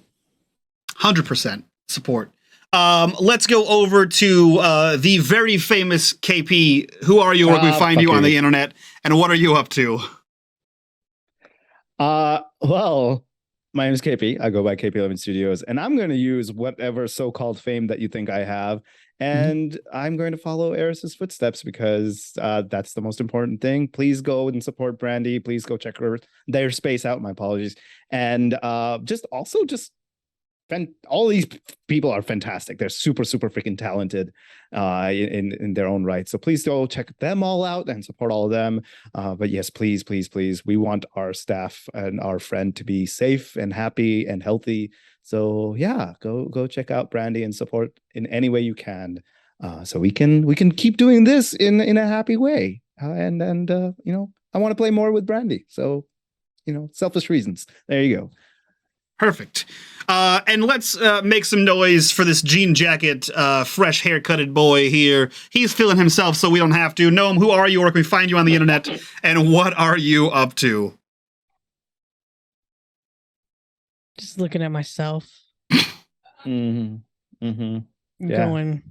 100% support. Let's go over to the very famous KP. Who are you? Where can we find you on the internet? And what are you up to? Well, my name is KP. I go by KP11 Studios, and I'm going to use whatever so-called fame that you think I have, and I'm going to follow Eris's footsteps because that's the most important thing. Please go and support Brandy. Please go check their space out. My apologies. And all these people are fantastic. They're super, super freaking talented in their own right. So please go check them all out and support all of them. But yes, please, please, please. We want our staff and our friend to be safe and happy and healthy. So yeah, go check out Brandy and support in any way you can. So we can keep doing this in a happy way. And you know, I want to play more with Brandy. So, you know, selfish reasons. There you go. Perfect. And let's make some noise for this jean jacket, fresh haircutted boy here. He's feeling himself, so we don't have to. Noam, who are you? Where can we find you on the internet? And what are you up to? Just looking at myself. Mm-hmm. Mm-hmm. Yeah. Going,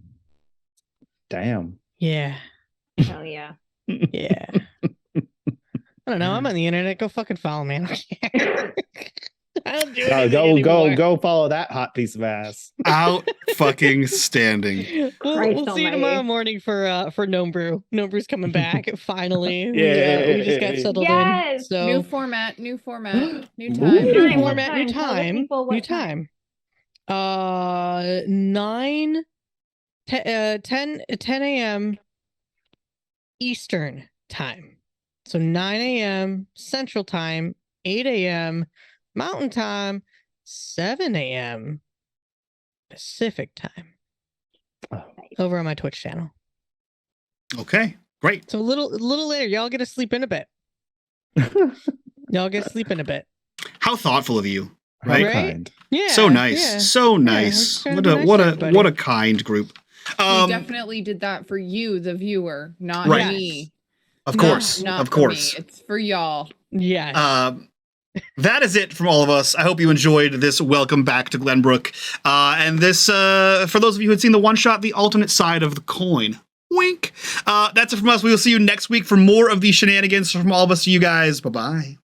Damn. yeah. Hell yeah. Yeah. I don't know. I'm on the internet. Go fucking follow me. I don't care. I don't do anything anymore. Go follow that hot piece of ass. Out fucking standing. Christ We'll see you almighty. tomorrow morning for Gnome Brew. Gnome Brew's coming back finally. Yeah. We just got settled in. Yes! So New format, new time. new Time, what format, new time? Tell the time, people what new time. 10 a.m. Eastern time. So 9 a.m. Central time, 8 a.m. Mountain time, 7 a.m. Pacific time. Over on my Twitch channel. Okay, great. So a little later, y'all get to sleep in a bit. Y'all get to sleep in a bit. How thoughtful of you. How Right? kind. Yeah. So nice. yeah. So nice. trying What to a be nice what to a everybody. what a kind group. We definitely did that for you, the viewer, not Right. me. Of No, course. Not Of for me. course. It's for y'all. Yes. That is it from all of us. I hope you enjoyed this welcome back to Glenbrook. And this, for those of you who had seen the one shot, the alternate side of the coin. Wink. That's it from us. We will see you next week for more of these shenanigans. From all of us to you guys. Bye-bye.